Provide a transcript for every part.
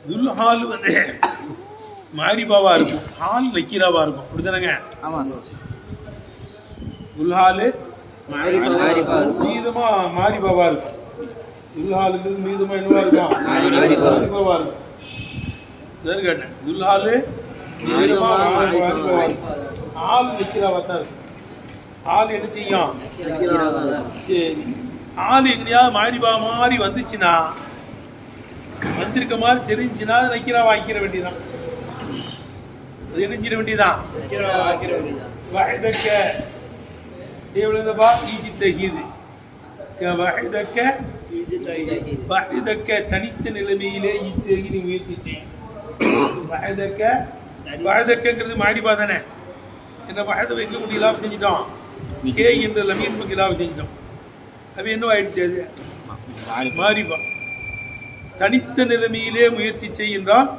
துல் hall வந்து மாரிபாவா இருக்கும், hall நக்கீராவா இருக்கும். அப்படிதானங்க? துல் ஹால் மீதமா மாரிபாவா இருக்கும். துல் ஹாலுக்கு மீதமா என்னவா இருக்கும்? மாரிபாவா இருக்கும். கேட்டேன். துல் ஹால் மீதமா மாரிபாவா இருக்கும், ஹால் நக்கீராவா தான் இருக்கும். ஆள் என்ன செய்யும்? சரி, ஆள் எங்கேயாவது மாரிபா மாதிரி வந்துச்சுன்னா, வந்திருக்க மாதிரி தெரிஞ்சுன்னா நக்கீரா வாங்கிக்கிற வேண்டியதான். அது எரிஞ்சிட வேண்டியதான். எவ்வளவுப்பா? தனித்த நிலைமையிலே இத்தகி முயற்சி செய்யும். மாரிபா தானே. என்ன வாயதை வைக்கக்கூடிய இலாபம் செஞ்சிட்டோம், கே என்ற லமீனுக்கு இலாபம் செஞ்சிட்டோம். அது என்ன ஆயிடுச்சு? அது மாரிபா. தனித்த நிலைமையிலே முயற்சி செய்கின்றால்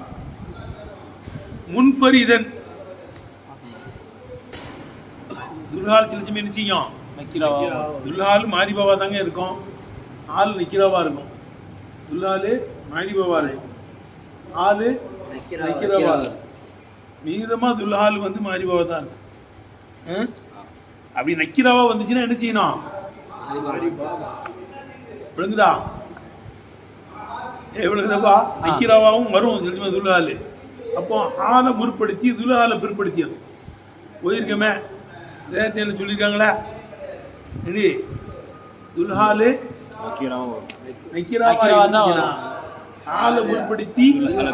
முன்ஃபரிதன் துல்ஹால் சிலச்சும் என்ன செய்யும்? துல்ஹால் மாரிபாவா தாங்க இருக்கும், ஆள் நக்கீராவா இருக்கும். துல்ஹால் மாரிபாவா இருக்கும், ஆள் நக்கீராவா இருக்கும். மீதமா துல்ஹால் வந்து மாரிபாவா தான் இருக்கும். அப்படி நக்கீராவா வந்துச்சுன்னா என்ன செய்யணும்? விளங்குதா? எவ்வளவுதாப்பா? நக்கீராவாவும் வரும் துல்ஹால். அப்போ ஆளை முற்படுத்தி துல்ஹாலை பிற்படுத்தியது போயிருக்கமே. வேதத்தில் சொல்லியிருக்காங்களா? சரி, துல்ஹால் நக்கீராவா ஆளை முற்படுத்தி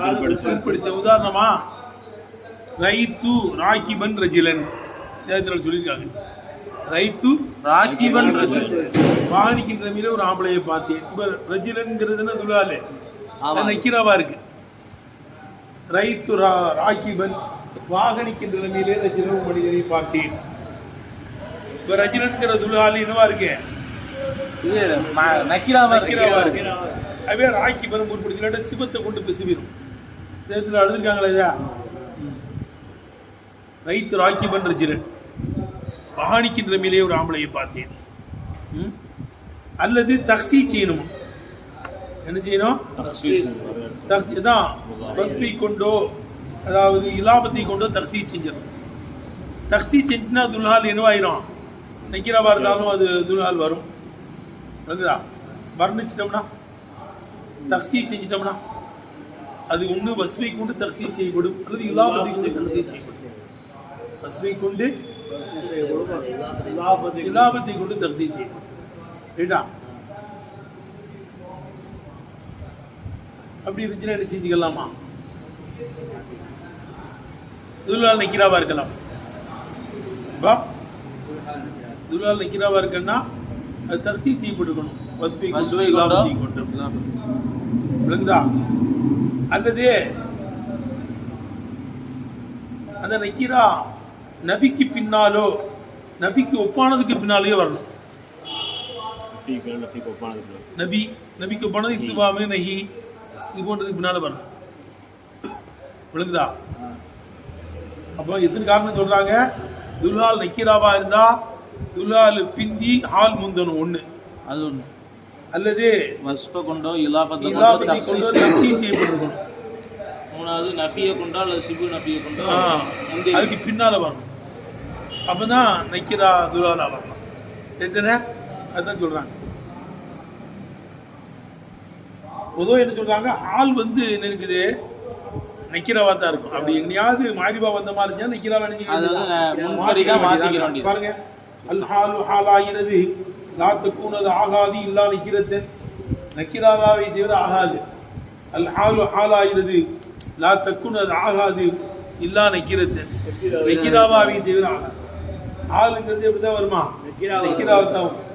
பிற்படுத்திய. உதாரணமா ரைத்து ராக்கிபன் ரஜிலன் வேதத்தில் சொல்லியிருக்காங்க. ரைத்து ராக்கிபன் ரஜிலன், வாகனிக்கின்ற மீது ஒரு ஆம்பளையை பார்த்தேன். இப்ப ரஜிலன்ங்கிறதுன்னா துல்ஹால் நக்கீராவா இருக்கு. ரைத்து ராக்கிபன், வாகனிக்கின்ற நிலையிலே ரஜிலன் மனிதனை பார்த்தேன். இப்ப ரஜிலன்கிற துல்ஹால் என்னவா இருக்கு? நக்கீராவா இருக்கு. அவே ராக்கிபன் முற்படுத்தி சிவத்தை கொண்டு பேசுவீரும். சேத்துல எழுதிருக்காங்களா? ஐயா, ரைத்து ராக்கிபன் ரஜிலன், வாகனிக்கின்ற மேலே ஒரு ஆம்பளையை பார்த்தேன். அல்லது தக்ஸீ செய்யணும். என்ன செய்யணும்? பஸ்வை கொண்டோ, அதாவது இலாபத்தை கொண்டோ தக்ஸீ செஞ்சிடும். தக்ஸீ செஞ்சுன்னா துல்ஹால் என்னவாயிரும்? நக்கீராவா இருந்தாலும் அது துல்ஹால் வரும். வர்ணிச்சிட்டோம்னா, தக்ஸீ செஞ்சிட்டோம்னா அது ஒன்று பஸ்வை கொண்டு தக்ஸீ செய்யப்படும், அல்லது இலாபத்தை கொண்டு தக்ஸீ செய்யப்படும். பஸ்வை கொண்டு இலாபத்தை கொண்டு தக்ஸீ செய்யப்படும். ரைட்டா? அப்படி இருந்துச்சுன்னா என்ன செஞ்சுக்கலாமா? துல்ஹால் நக்கீராவா இருக்கலாம். துல்ஹால் நக்கீராவா இருக்குன்னா அது தக்ஸீ செய்யப்பட்டிருக்கணும். விளங்குதா? அல்லது அந்த நக்கீரா நபிக்கு பின்னாலோ, நபிக்கு ஒப்பானதுக்கு பின்னாலேயே வரணும். நபிக்கு ஒப்பானது இஸ்திஃபாமே நஹி இது போன்றதுக்கு பின்னால வரணும். விளங்குதா? அப்போ எத்தனை காரணம் சொல்றாங்க? துல்ஹால் நக்கீராவா இருந்தா துல்ஹால் பிந்தி ஹால் முந்தணும் ஒண்ணு, அது ஒண்ணு. அல்லது வஸ்ஃப கொண்டோ இலாபத்தை கொண்டோ தக்ஸீஸ் செய்யப்பட்டிருக்கணும். மூணாவது நஃபியை கொண்டோ அல்லது சிபு நஃபியை கொண்டோ அதுக்கு பின்னால வரணும். அப்பதான் நக்கீரா துல்ஹாலா வரலாம். எத்தனை? அதுதான் சொல்றாங்க. பொதுவாக என்ன சொல்றாங்க? ஆள் வந்து என்ன இருக்குது? நக்கீராவா தான் இருக்கும். அப்படி எங்கேயாவது மாரிபா வந்த மாதிரி இருந்தா நக்கீராவா பாருங்க. அல் ஹாலு ஹாலாகிறது லா தக்கூனது ஆகாது இல்லா நக்கீரத்தன், நக்கீராவாவை தவிர ஆகாது. அல் ஹாலு ஹாலாகிறது லா தக்கூனது ஆகாது இல்லா நக்கீரத்தன், நக்கீராவாவை தவிர ஆகாது. ஆளுங்கிறது எப்படிதான் வருமா? நக்கீராவை தான் வரும்.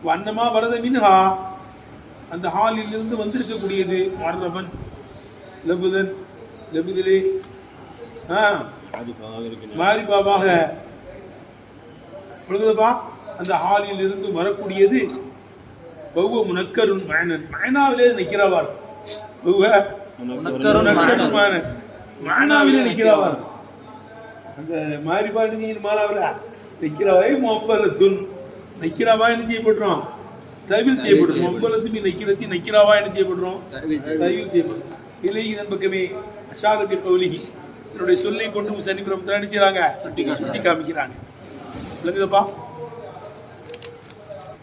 வண்ணமா வரத மின்ஹா, அந்த ஹாலில் இருந்து வந்திருக்கக்கூடியது மர்ரபன் லபுதன் லபுதிலே மாரிபாவாக பொழுதுபா அந்த ஹாலில் இருந்து வரக்கூடியது பௌவ முனக்கருன் மயனன், மயனாவிலே நக்கீராவா இருக்கும். மயனாவிலே நக்கீராவா இருக்கும். அந்த மாரிபாடு மாலாவில் நக்கீராவை முப்பலத்துன், நக்கீராவா என்ன செய்யப்படுறோம்? தவில் செய்யப்படும். முப்பலத்து மீ நக்கீரத்தி நக்கீராவா என்ன செய்யப்படுறோம்? தவில் செய்யப்படும். இலை இதன் பக்கமே அஷாரபி கௌலிஹி என்னுடைய சொல்லை கொண்டு முசன்னிஃப் நினைச்சாங்க சுட்டி காமிக்கிறாங்க. விளங்குதப்பா?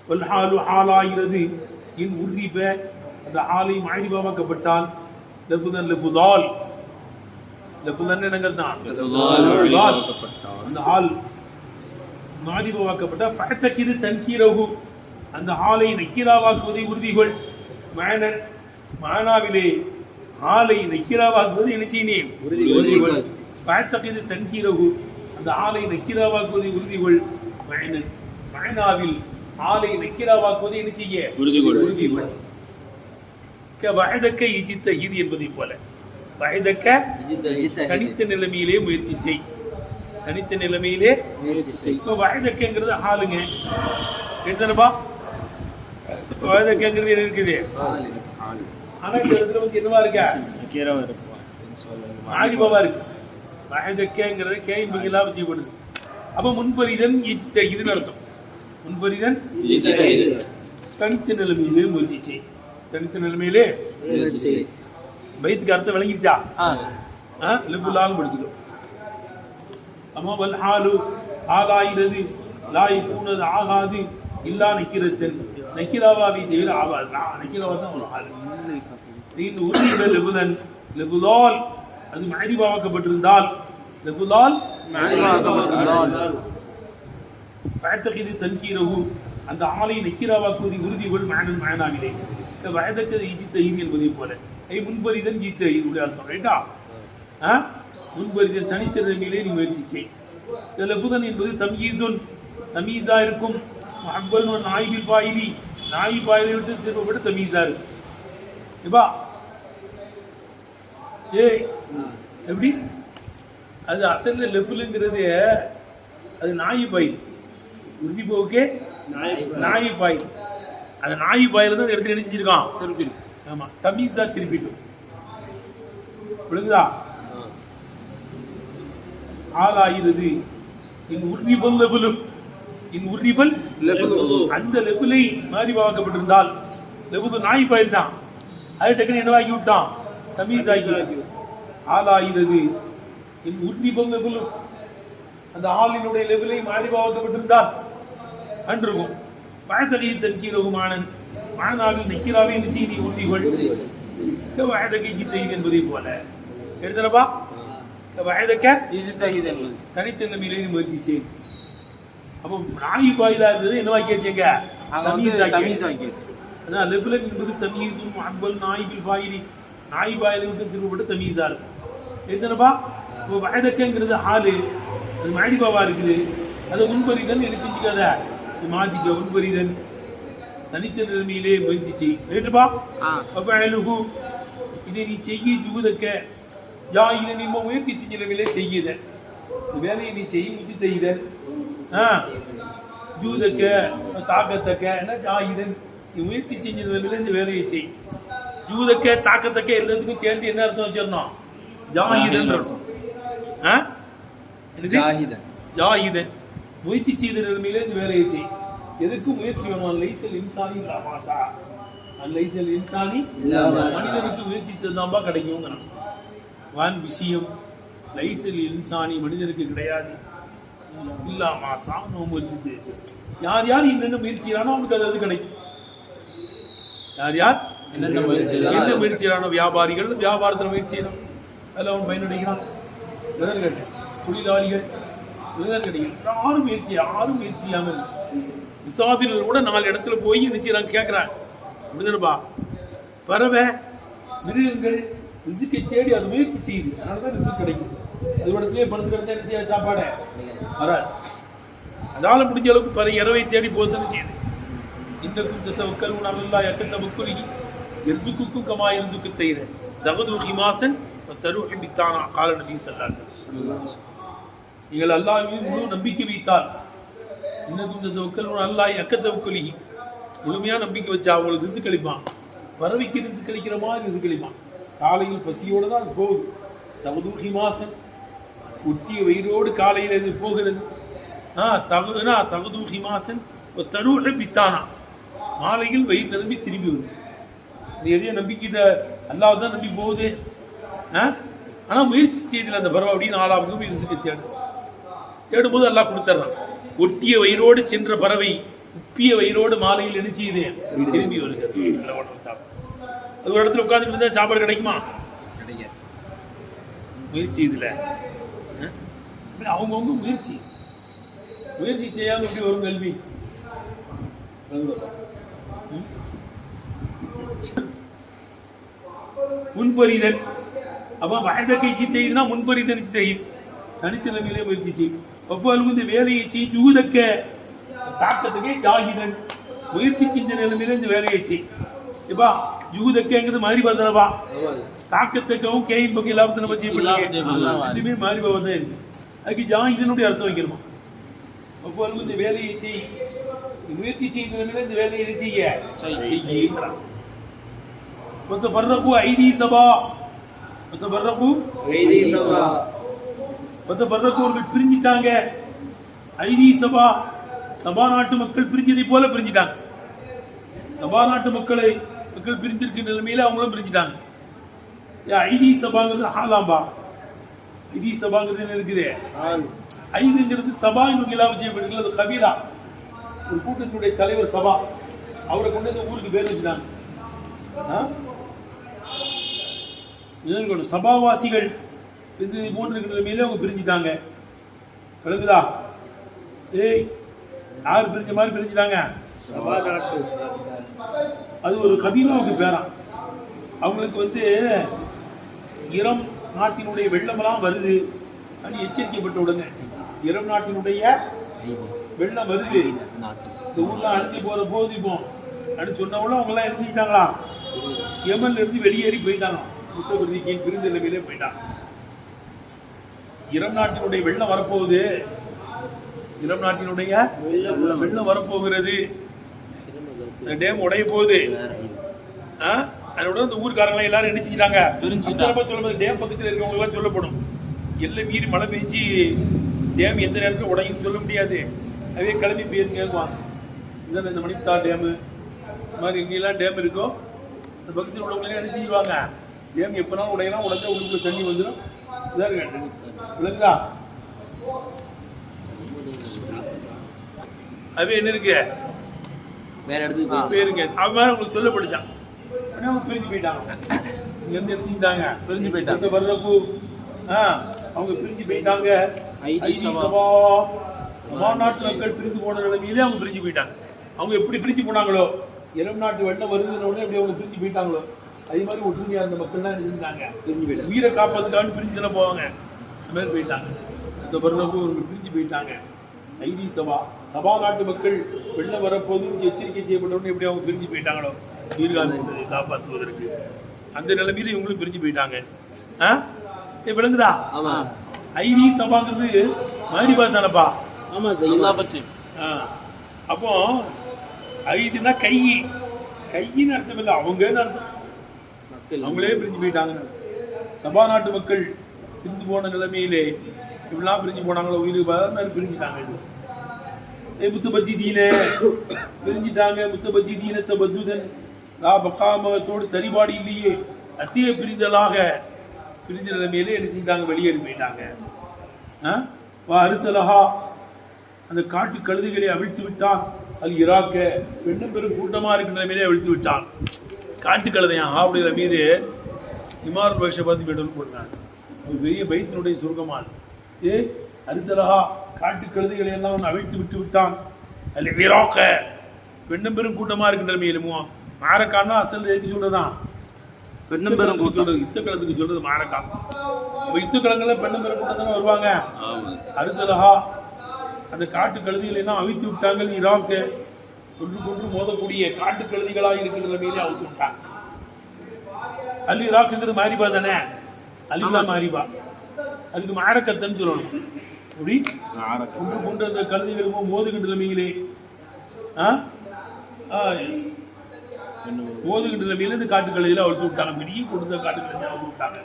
வல்ஹாலு ஆலாயிரது இன் உர்ரிப அந்த ஆலை மாரிபாவாக்கப்பட்டால் லஃபுதன் லஃபுதால் லஃபுதன் என்னங்கிறது தான் அந்த ஆல் மாரிபாவாக்கப்பட்ட ஃபஅத்தகிது தன்கீரஹு அந்த ஆலை நக்கீராவாக்குவதை உறுதிகள் மஅனன் மஅனாவிலே ஆலை நக்கீராவாக்குவது என்ன செய்யணும் உறுதிகள் ஃபஅத்தகிது தன்கீரஹு அந்த ஆலை நக்கீராவாக்குவதை உறுதிகள் மஅனன் மஅனாவில் ஆலை நக்கீராவாக்குவதை என்ன செய்ய உறுதிகள் வயதக்க இஜித்தஹீத் என்பதை போல வயதக்க தனித்த நிலைமையிலே முயற்சி செய் தனித்த நிலைமையிலே இப்போ வயதக்கங்கிறது ஆளுங்க எடுத்தனப்பா வயதக்கங்கிறது என்ன இருக்குது ஆனா இந்த இடத்துல வந்து என்னவா இருக்கா ஆரிபாவா இருக்கு வயதக்கங்கிறது கேயின் பங்கிலாம் வச்சுக்கப்படுது. அப்ப முன்பரிதன் இஜித்தஹீத்னு அர்த்தம். முன்பரிதன் தனித்த நிலைமையிலே முயற்சி செய் தனித்த நிலைமையிலே பைத்துக்கு அர்த்தம் விளங்கிருச்சா? லெபுலாக படிச்சுக்கோ. அம்மா வல் ஆலு ஆலாயிரது லாய் கூனது ஆகாது இல்லா நக்கிரத்தன் நக்கிராவாவை தவிர ஆகாது. நக்கிராவா தான் ஒரு ஆள் நீங்க உறுதியுள்ள லெபுதன் லெபுலால் அது மாரிபாவாக்கப்பட்டிருந்தால் லெபுலால் ஃபஅத்தகிது தன்கீரஹு அந்த ஆலை நக்கிராவாக்குவதை உறுதிகள் மஅனன் மஅனாவிலே வயதக்கது இஜித்தஹீத் என்பதை போல முன்பரிதன் ஜித்தஹீத் உடைய அர்த்தம். ரைட்டா? முன்பரிதன் தனித்த நிலைமையிலே நீ முயற்சி செய். லஃபுதன் என்பது தம்யீசுன் தமீஸா இருக்கும். முஅவ்வல் நாயிபில் ஃபாயிலி நாயிப் ஃபாயிலை விட்டு திருப்பப்பட்டு தமீஸா இருக்கும். இப்பா எப்படி அது அசல்ல லெஃபுலுங்கிறது அது நாயிப் ஃபாயில் உறுதி போக்கே நாயிப் ஃபாயில் அந்த நாயி பாயில தான் இடத்துல என்ன செஞ்சிருக்கான் திருப்பி. ஆமா தமீஸா திருப்பிட்டும். விளங்குதா? ஆளாயிரது இன் உர்ரிபல் லெவலு இன் உர்ரிபல் அந்த லெவலை மாரிபாவாக்கப்பட்டிருந்தால் லெவலு நாயி பாயில் தான் அது டக்குன்னு என்னவாக்கி விட்டான் தமீஸ் ஆக்கி. ஆளாயிரது இன் உர்ரிபல் லெவலு அந்த ஆளினுடைய லெவலை மாரிபாவாக்கப்பட்டிருந்தால் அன்றிருக்கும். வயதகை தன்கீரஹு மஅனன் மஅனாவில் நக்கிராவை என்ன செய்ய நீ உறுதிகள் வயதகை இஜித்தஹீத் என்பதை போல எடுத்தனப்பா. வயதக்க இஜித்தஹீத் என்பது தனித்த நிலைமையிலே நீ முயற்சி செய். அப்போ நாயி பாயிலா இருந்தது என்னவாக்கியாச்சுங்க தமீஸ் ஆக்கி. அதான் லெபுலன் என்பது தமீசும் முஅவ்வல் நாயிபில் ஃபாயிலி நாயி பாயிலை விட்டு திருப்பப்பட்டு தமீஸா இருக்கும். எடுத்தனப்பா. இப்போ வயதக்கங்கிறது ஆளு அது மாரிபாவா இருக்குது. அதை முன்பரிதன் என்ன செஞ்சுக்காத மாதிக்க முன்பரிதன் தனித்த நிலைமையிலே முயற்சி செய். ரைட்டுப்பா? அப்பலுஹு இதை நீ செய்ய ஜூதக்க ஜாயிதன் இம்ம முயற்சி செஞ்ச நிலைமையிலே செய்யுத வேலையை நீ செய்ய முயற்சி செய்யுதன் ஜூதக்க தாக்கத்தக்க என்ன ஜாயிதன் நீ முயற்சி செஞ்ச நிலைமையில இந்த வேலையை செய். ஜூதக்க தாக்கத்தக்க எல்லாத்துக்கும் சேர்ந்து என்ன அர்த்தம் வச்சிடணும் ஜாயிதன் அர்த்தம். ஜாயிதன் முயற்சி செய்த நிலைமையிலே இந்த வேலையை செய். எதுக்கு முயற்சி வேணும்? லைசல் இன்சானி இல்லாமாசா லைசல் இன்சானி மனிதனுக்கு முயற்சி தந்தாம்பா கிடைக்கும். வான் விஷயம் லைசல் இன்சானி மனிதனுக்கு கிடையாது இல்லாமாசா முயற்சி யார் யார் என்னென்ன முயற்சியானோ அவனுக்கு அது கிடைக்கும். யார் யார் என்ன முயற்சியானோ வியாபாரிகள் வியாபாரத்தில் முயற்சி செய்யணும் அதில் அவன் பயனடைகிறான். தொழிலாளிகள் யாரும் முயற்சி செய்யாமல் விசாபிர்கள் கூட 4 இடத்துல போய் நினைச்சாங்க கேட்கிறாங்க. அப்படிதானப்பா? பறவை மிருகங்கள் ரிசுக்கை தேடி அது முயற்சி செய்யுது. அதனாலதான் ரிசுக் கிடைக்குது. அது இடத்துலயே படுத்து கிடந்தா என்ன செய்ய சாப்பாடு வராது. அதனால முடிஞ்ச அளவுக்கு பற இரவை தேடி போதுன்னு செய்யுது. இன்னக்கும் தத்தவக்கலுன் அலல்லாஹ் யக்க தவக்குலிஹி யர்சுக்குக்கும் கமா யர்சுக்கு தைர தகது ஹிமாசன் வதருஹி பித்தானா கால நபி ஸல்லல்லாஹு அலைஹி வஸல்லம். நீங்கள் அல்லாஹ் மீது முழு நம்பிக்கை வைத்தால் இன்னக்கும் தத்தவக்கலுன் அலல்லாஹ் யக்க தவக்குலிஹி முழுமையா நம்பிக்கை வச்சா அவங்களுக்கு ரிசுக் அளிப்பான். பறவைக்கு ரிசுக் அளிக்கிற மாதிரி ரிசுக் அளிப்பான். காலையில் பசியோடு தான் அது போகுது. தகது ஹிமாசன் ஒட்டிய வயிறோடு காலையில் இது போகிறது. தகது ஹிமாசன் தருஹி பித்தானா மாலையில் வயிறு நிரம்பி திரும்பி வருது. அது எதையும் நம்பிக்கிட்ட அல்லாஹ் தான் நம்பி போகுது. ஆனா முயற்சி செய்தியில் அந்த பறவை அப்படின்னு 4ஆவது முயற்சிக்கு தேடும்போது எல்லாம் கொடுத்துட்றான். ஒட்டிய வயிறோடு சென்ற பறவை உப்பிய வயிறோடு மாலையில் என்ன செய்யுது திரும்பி வருகிறது. அது ஒரு இடத்துல உட்கார்ந்துட்டு இருந்தா சாப்பாடு கிடைக்குமா? முயற்சி இதுல அவங்கவுங்க முயற்சி செய்யாம எப்படி வரும் கல்வி? முன்பரிதல் அப்ப வயதக்கை ஜீத்தைதுனா முன்பரிதல் தனித்த நிலையிலே முயற்சி செய்யும். அவ்வளவு இந்த வேலையை செய் யூதக்க தாக்கத்துக்கே ஜாகிதன் முயற்சி செஞ்ச நிலைமையில இந்த வேலையை செய். இப்பா யூதக்கங்கிறது மாறி பார்த்தனப்பா தாக்கத்துக்கவும் கேயின் பக்கம் லாபத்தின பற்றி ரெண்டுமே மாறி பார்த்தா இருக்கு. அதுக்கு ஜாகிதனுடைய அர்த்தம் வைக்கணுமா? அவ்வளவு இந்த வேலையை செய் முயற்சி செய்த நிலைமையில இந்த வேலையை செய்யுங்கிறான். وتفرقوا أيدي سبا அவர்கள் பிரிஞ்சிட்டாங்க. ஐதி சபா சபா நாட்டு மக்கள் பிரிஞ்சதை போல பிரிஞ்சிட்டாங்க. சபா நாட்டு மக்கள் பிரிஞ்சிருக்க நிலைமையில அவங்களும் பிரிஞ்சிட்டாங்க. ஐதி சபாங்கிறது ஹாலாம்பா. ஐதி சபாங்கிறது என்ன இருக்குது? ஐதுங்கிறது சபா இலாபம் செய்யப்பட்டிருக்கல. அது கபீலா ஒரு கூட்டத்தினுடைய தலைவர் சபா. அவரை கொண்டு வந்து ஊருக்கு பேர் வச்சுட்டாங்க. சபாவாசிகள் போன்ற நிலைமையில அவங்க பிரிஞ்சுட்டாங்க. விளங்குதா? யார் பிரிஞ்ச மாதிரி பிரிஞ்சுட்டாங்க? அது ஒரு கபீலாவுக்கு பேரான். அவங்களுக்கு இரம் நாட்டினுடைய வெள்ளமெல்லாம் வருது அப்படின்னு எச்சரிக்கப்பட்ட உடனே இரம் நாட்டினுடைய வெள்ளம் வருது, இந்த ஊர்லாம் அடிச்சு போற போது இப்போ அப்படின்னு சொன்ன உடனே அவங்க எல்லாம் எழுதிக்கிட்டாங்களா? யமன்ல இருந்து வெளியேறி போயிட்டாங்க. முத்தபர்திக்கு பிரிந்த நிலையிலே போயிட்டாங்க. இரம் நாட்டினுடைய வெள்ளம் வரப்போகுது. இரம் நாட்டினுடைய வெள்ளம் வரப்போகிறது. டேம் உடைய போகுது. அதோட இந்த ஊர்க்காரங்களை எல்லாரும் என்ன செஞ்சிட்டாங்க? சொல்லும்போது டேம் பக்கத்தில் இருக்கவங்க எல்லாம் சொல்லப்படும். எல்லாம் மீறி மழை பெஞ்சு டேம் எந்த நேரத்தில் உடையும் சொல்ல முடியாது. அதே கிளம்பி போயிருங்க கேட்குவாங்க. இதான் இந்த மணித்தா டேமு இந்த மாதிரி எங்கெல்லாம் டேம் இருக்கோ அந்த பக்கத்தில் உள்ளவங்களே என்ன செஞ்சிருவாங்க? டேம் எப்போனாலும் உடையலாம், உடனே உள்ளுக்குள்ள தண்ணி வந்துடும். இதான் விளங்குதா? அது என்ன இருக்கு வேற இடத்துக்கு பேருங்க அவன் மாதிரி உங்களுக்கு சொல்லப்படிச்சான். அவங்க பிரிஞ்சு போயிட்டாங்க. இங்க இருந்து எடுத்துக்கிட்டாங்க, பிரிஞ்சு போயிட்டாங்க. வர்றப்போ அவங்க பிரிஞ்சு போயிட்டாங்க. சபா நாட்டு மக்கள் பிரிந்து போன நிலைமையிலே அவங்க பிரிஞ்சு போயிட்டாங்க. அவங்க எப்படி பிரிஞ்சு போனாங்களோ, இரம் நாட்டு வெள்ளம் வருதுன்னு உடனே எப்படி அவங்க பிரிஞ்சு போயிட்டாங்களோ அதே மாதிரி ஒற்றுமையா இருந்த மக்கள்லாம் இருந்தாங்க. உயிரை காப்பாத்துக்கான்னு பிரிஞ்சுல போவாங்க. அந்த மாதிரி போயிட்டாங்க. இந்த வருடப்போ பிரிஞ்சு போயிட்டாங்க. ஐதி சபா நாட்டு மக்கள் வெள்ளம் வரப்போது எச்சரிக்கை செய்யப்பட்டவொன்னு எப்படி அவங்க பிரிஞ்சு போயிட்டாங்களோ உயிர்காப்பத்தை காப்பாற்றுவதற்கு, அந்த நிலைமையில இவங்களும் பிரிஞ்சு போயிட்டாங்க. விளங்குதா? ஐதி சபாங்கிறது மாதிரி பார்த்தானப்பா. ஆமா சார். அப்போ ஐதுனா கையின்னு அர்த்தம் இல்லை, அவங்கன்னு அர்த்தம். அவங்களே பிரிஞ்சு போயிட்டாங்க. சபா நாட்டு மக்கள் பிரிஞ்சு போன நிலைமையிலே இப்படிலாம் பிரிஞ்சு போனாங்களோ உயிர் மாதிரி பிரிஞ்சுட்டாங்க. முத்தபஜ்ஜிதீன பிரிஞ்சுட்டாங்க. முத்தபஜ்ஜிதீனத்தை பத்துதன் பக்காமத்தோடு தரிபாடு இல்லையே அத்திய பிரிந்தலாக பிரிஞ்ச நிலைமையிலே என்ன செஞ்சாங்க? வெளியேறி போயிட்டாங்க. அரிசலஹா அந்த காட்டு கழுதுகளை அவிழ்த்து விட்டான். அது இராக்க பெண்ணும் பெரும் கூட்டமா இருக்கிற நிலைமையிலே அவிழ்த்து விட்டான். காட்டு கழுதையான் ஆவுடைய மீது இமார் பக்ஷ பார்த்து பெட்ரோல் போட்டாங்க. ஒரு பெரிய பைத்தினுடைய சுருக்கமான அரிசலஹா காட்டு கழுதைகளை எல்லாம் அவிழ்த்து விட்டு விட்டான். அல்ல இராக்க பெண்ணும் பெரும் கூட்டமா இருக்கின்ற நிலைமையிலுமோ மாரக்கான்னா அசல் எதுக்கு சொல்றதுதான் பெண்ணும் பெரும் சொல்றது. யுத்த களத்துக்கு சொல்றது மாரக்கா. யுத்த களங்கள்ல பெண்ணும் பெரும் கூட்டம் தானே வருவாங்க. அரிசலஹா அந்த காட்டு கழுதிகளை எல்லாம் அவிழ்த்து விட்டாங்க. ஈராக்கு ஒன்று மோதக்கூடிய காட்டு கழுதிகளாக இருக்கிற நிலைமையிலே அவிழ்த்து விட்டாங்க. அல் ஈராக்குங்கிறது மாரிபா தானே, அலிலா மாரிபா. அதுக்கு மாரக்கத்தன்னு சொல்லணும். அப்படி ஒன்று கொண்டு அந்த கழுதிகளும் மோதுகின்ற நிலைமையிலே மோதுகின்ற நிலைமையில இந்த காட்டு கழுதியில அவிழ்த்து விட்டாங்க. பெரிய கொடுத்த காட்டு கழுதியை அவிழ்த்து விட்டாங்க.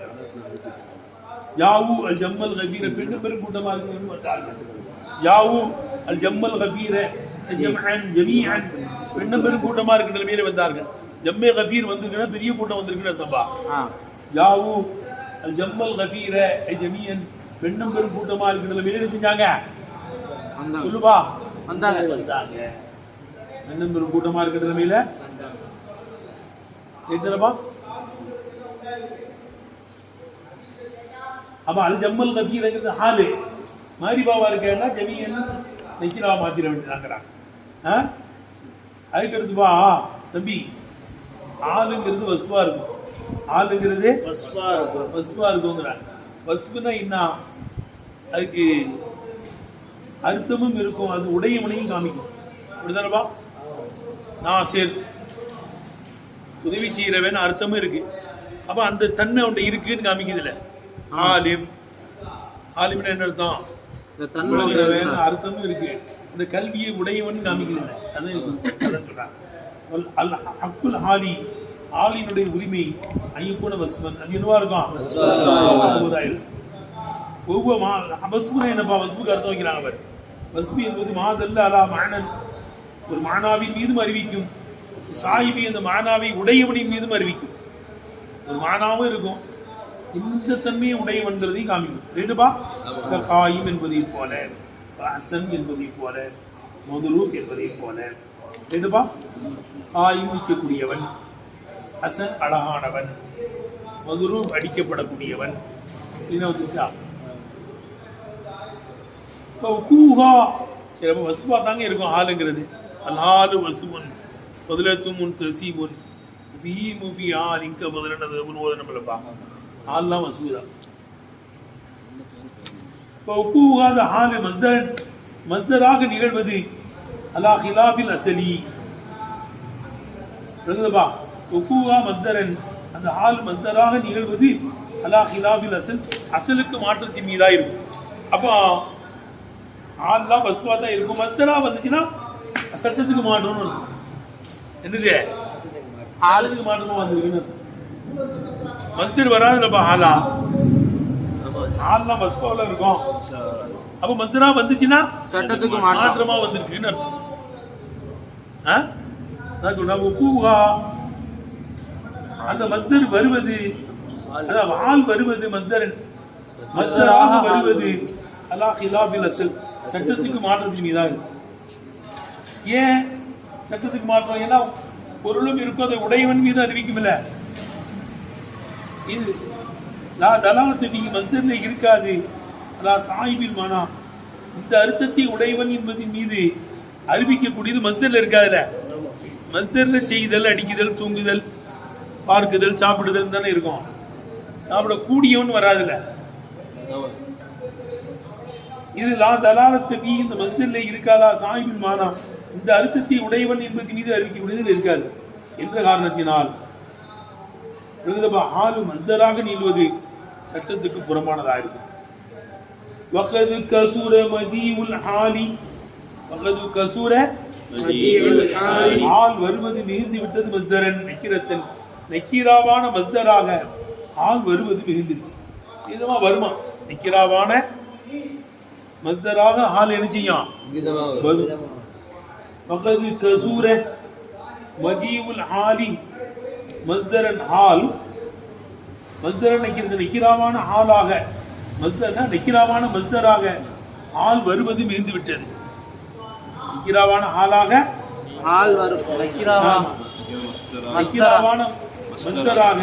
யாவு அல் ஜம்மல் கபீர பெண்ணும் பெரும் கூட்டமா இருக்கு. யாவு அல் ஜம்மல் கபீர ஜமீஅன் பெண்ணும் பெரும் கூட்டமா இருக்கின்ற நிலைமையில வந்தார்கள். ஜம்மே கபீர் வந்திருக்குன்னா பெரிய கூட்டம் வந்திருக்குன்னு அர்த்தம்பா. யாவு அல் ஜம்மல் கஃபீர ஜமியன் பெண்ணும் பெரும் கூட்டமா இருக்கிறதுல மேலே செஞ்சாங்க சொல்லுப்பா வந்தாங்க பெண்ணும் பெரும் கூட்டமா இருக்கிறதுல மேல கேட்கிறப்பா அப்ப அல் ஜம்மல் கஃபீரங்கிறது ஹாலு மாரிபாவா இருக்கா ஜமியன் நெக்கிரா மாத்திர வேண்டியதாங்கிறாங்க. அதுக்கு அடுத்துப்பா தம்பி ஆளுங்கிறது வசுவா இருக்கும். ஆளுங்கிறது வசுவா இருக்குங்கிறாங்க. வசுனா என்ன? அதுக்கு அர்த்தமும் இருக்கும், அது உடையவனையும் காமிக்கும். அப்படிதானப்பா? நாசிர் உதவி செய்யறவன் அர்த்தமும் இருக்கு. அப்ப அந்த தன்மை அவன் இருக்குன்னு காமிக்குது இல்ல. ஆலிம் ஆலிம்னு என்ன அர்த்தம்? அர்த்தமும் இருக்கு, அந்த கல்வியை உடையவன் காமிக்குது இல்ல. அதான் சொல்றாங்க. அல் ஹக்குல் ஆலி ஆலினுடைய உரிமை ஐயக்கூட வசுவன். அது என்னவா இருக்கும்? ஒவ்வொரு வசுவனை என்னப்பா? வசுவுக்கு அர்த்தம் வைக்கிறாங்க அவர். வசுபி என்பது மாதல்ல அலா மானன், ஒரு மானாவின் மீதும் அறிவிக்கும். சாஹிபி அந்த மானாவை உடையவனின் மீதும் அறிவிக்கும். ஒரு மானாவும் இருக்கும், இந்த தன்மையை உடையவன்கிறதையும் காமிக்கும். ரெண்டுபா காயும் என்பதை போல, அசன் என்பதை போல, மதுரூப் என்பதை போல. ரெண்டுபா காயும் நிற்கக்கூடியவன், அசன் அழகானவன், மதுரூப் அடிக்கப்படக்கூடியவன். என்ன வந்துச்சா? சரி, அப்ப வசுவா தாங்க இருக்கும் ஆளுங்கிறது. அல்லாலு வசுவன் முதலத்தும் தசீபுன் இங்க முதலனது நம்மளப்பா ஆள்லாம் வசுதான். இப்போ ஆளு மஸ்தரன் மஸ்தராக நிகழ்வது அலா ஹிலாபில் அசலி. புரியுதுப்பா? ஒக்குவா மஸ்தரன், அந்த ஆள் மஸ்தராக நிகழ்வது அலா ஹிலாபில் அசல், அசலுக்கு மாற்றத்தின் மீதா இருக்கும். அப்போ ஆள்லாம் வசுவா தான் இருக்கும். மஸ்தரா வந்துச்சுன்னா சட்டத்துக்கு மாற்றணும்னு இருக்கும். என்னது? ஆளுக்கு மாற்றமா வந்துருக்குன்னு. மஸ்தர் வராதுலப்பா. ஆளா ஆள்லாம் வசுவாவில் இருக்கும். அப்ப மஸ்தரா வந்துச்சுன்னா சட்டத்துக்கு மாற்றமா வந்திருக்குன்னு அர்த்தம். அந்த மஸ்தர் வருவது, அதாவது ஆள் வருவது, மஸ்தரன் மஸ்தராக வருவது அலா ஹிலாபில் அசல், சட்டத்துக்கு மாற்றத்தின் மீதா இருக்கு. ஏன் சட்டத்துக்கு மாற்றம்? ஏன்னா பொருளும் இருக்கும், அதை உடையவன் மீது அறிவிக்கும்ல. இது தலாலத்து மஸ்தர்ல இருக்காது. அலா சாஹிபில் மானா, இந்த அர்த்தத்தை உடையவன் என்பதின் மீது அறிவிக்கக்கூடியது மஸ்தர்ல இருக்காதுல்ல. மஸ்தர்ல செய்தல், அடிக்குதல், தூங்குதல், பார்க்குதல், சாப்பிடுதல் தானே இருக்கும். சாப்பிடக்கூடியவன் வராதுல்ல. இது லா தலாலத்து ஃபீ, இந்த மஸ்தர்ல இருக்காதா சாஹிபில் மானா, இந்த அர்த்தத்தை உடையவன் என்பது மீது அறிவிக்கக்கூடியதில் இருக்காது என்ற காரணத்தினால் ஆளு மஸ்தராக நீள்வது சட்டத்துக்கு புறமானதாக இருக்கும். வகது கசூர மஜீவுல் ஆலி, வகது கசூர ஆள் வருவது மிகுந்து விட்டது. மஸ்தரன் நக்கிரத்தன், நக்கீராவான மஸ்தராக ஆள் வருவது மிகுந்துருச்சு. இதுமா வருமா? நக்கீராவான மஸ்தராக ஆள் என்ன செய்யும்? வகது கசூர மஜீவுல் ஆலி, மஸ்தரன் ஆள், மஸ்தரன் நக்கிராவான ஆளாக, மஸ்தர்னா நக்கிராவான மஸ்தராக ஆள் வருவது மிகுந்து விட்டது. நக்கிராவான ஆளாக ஆள் வரும், நக்கிராவான மஸ்தராக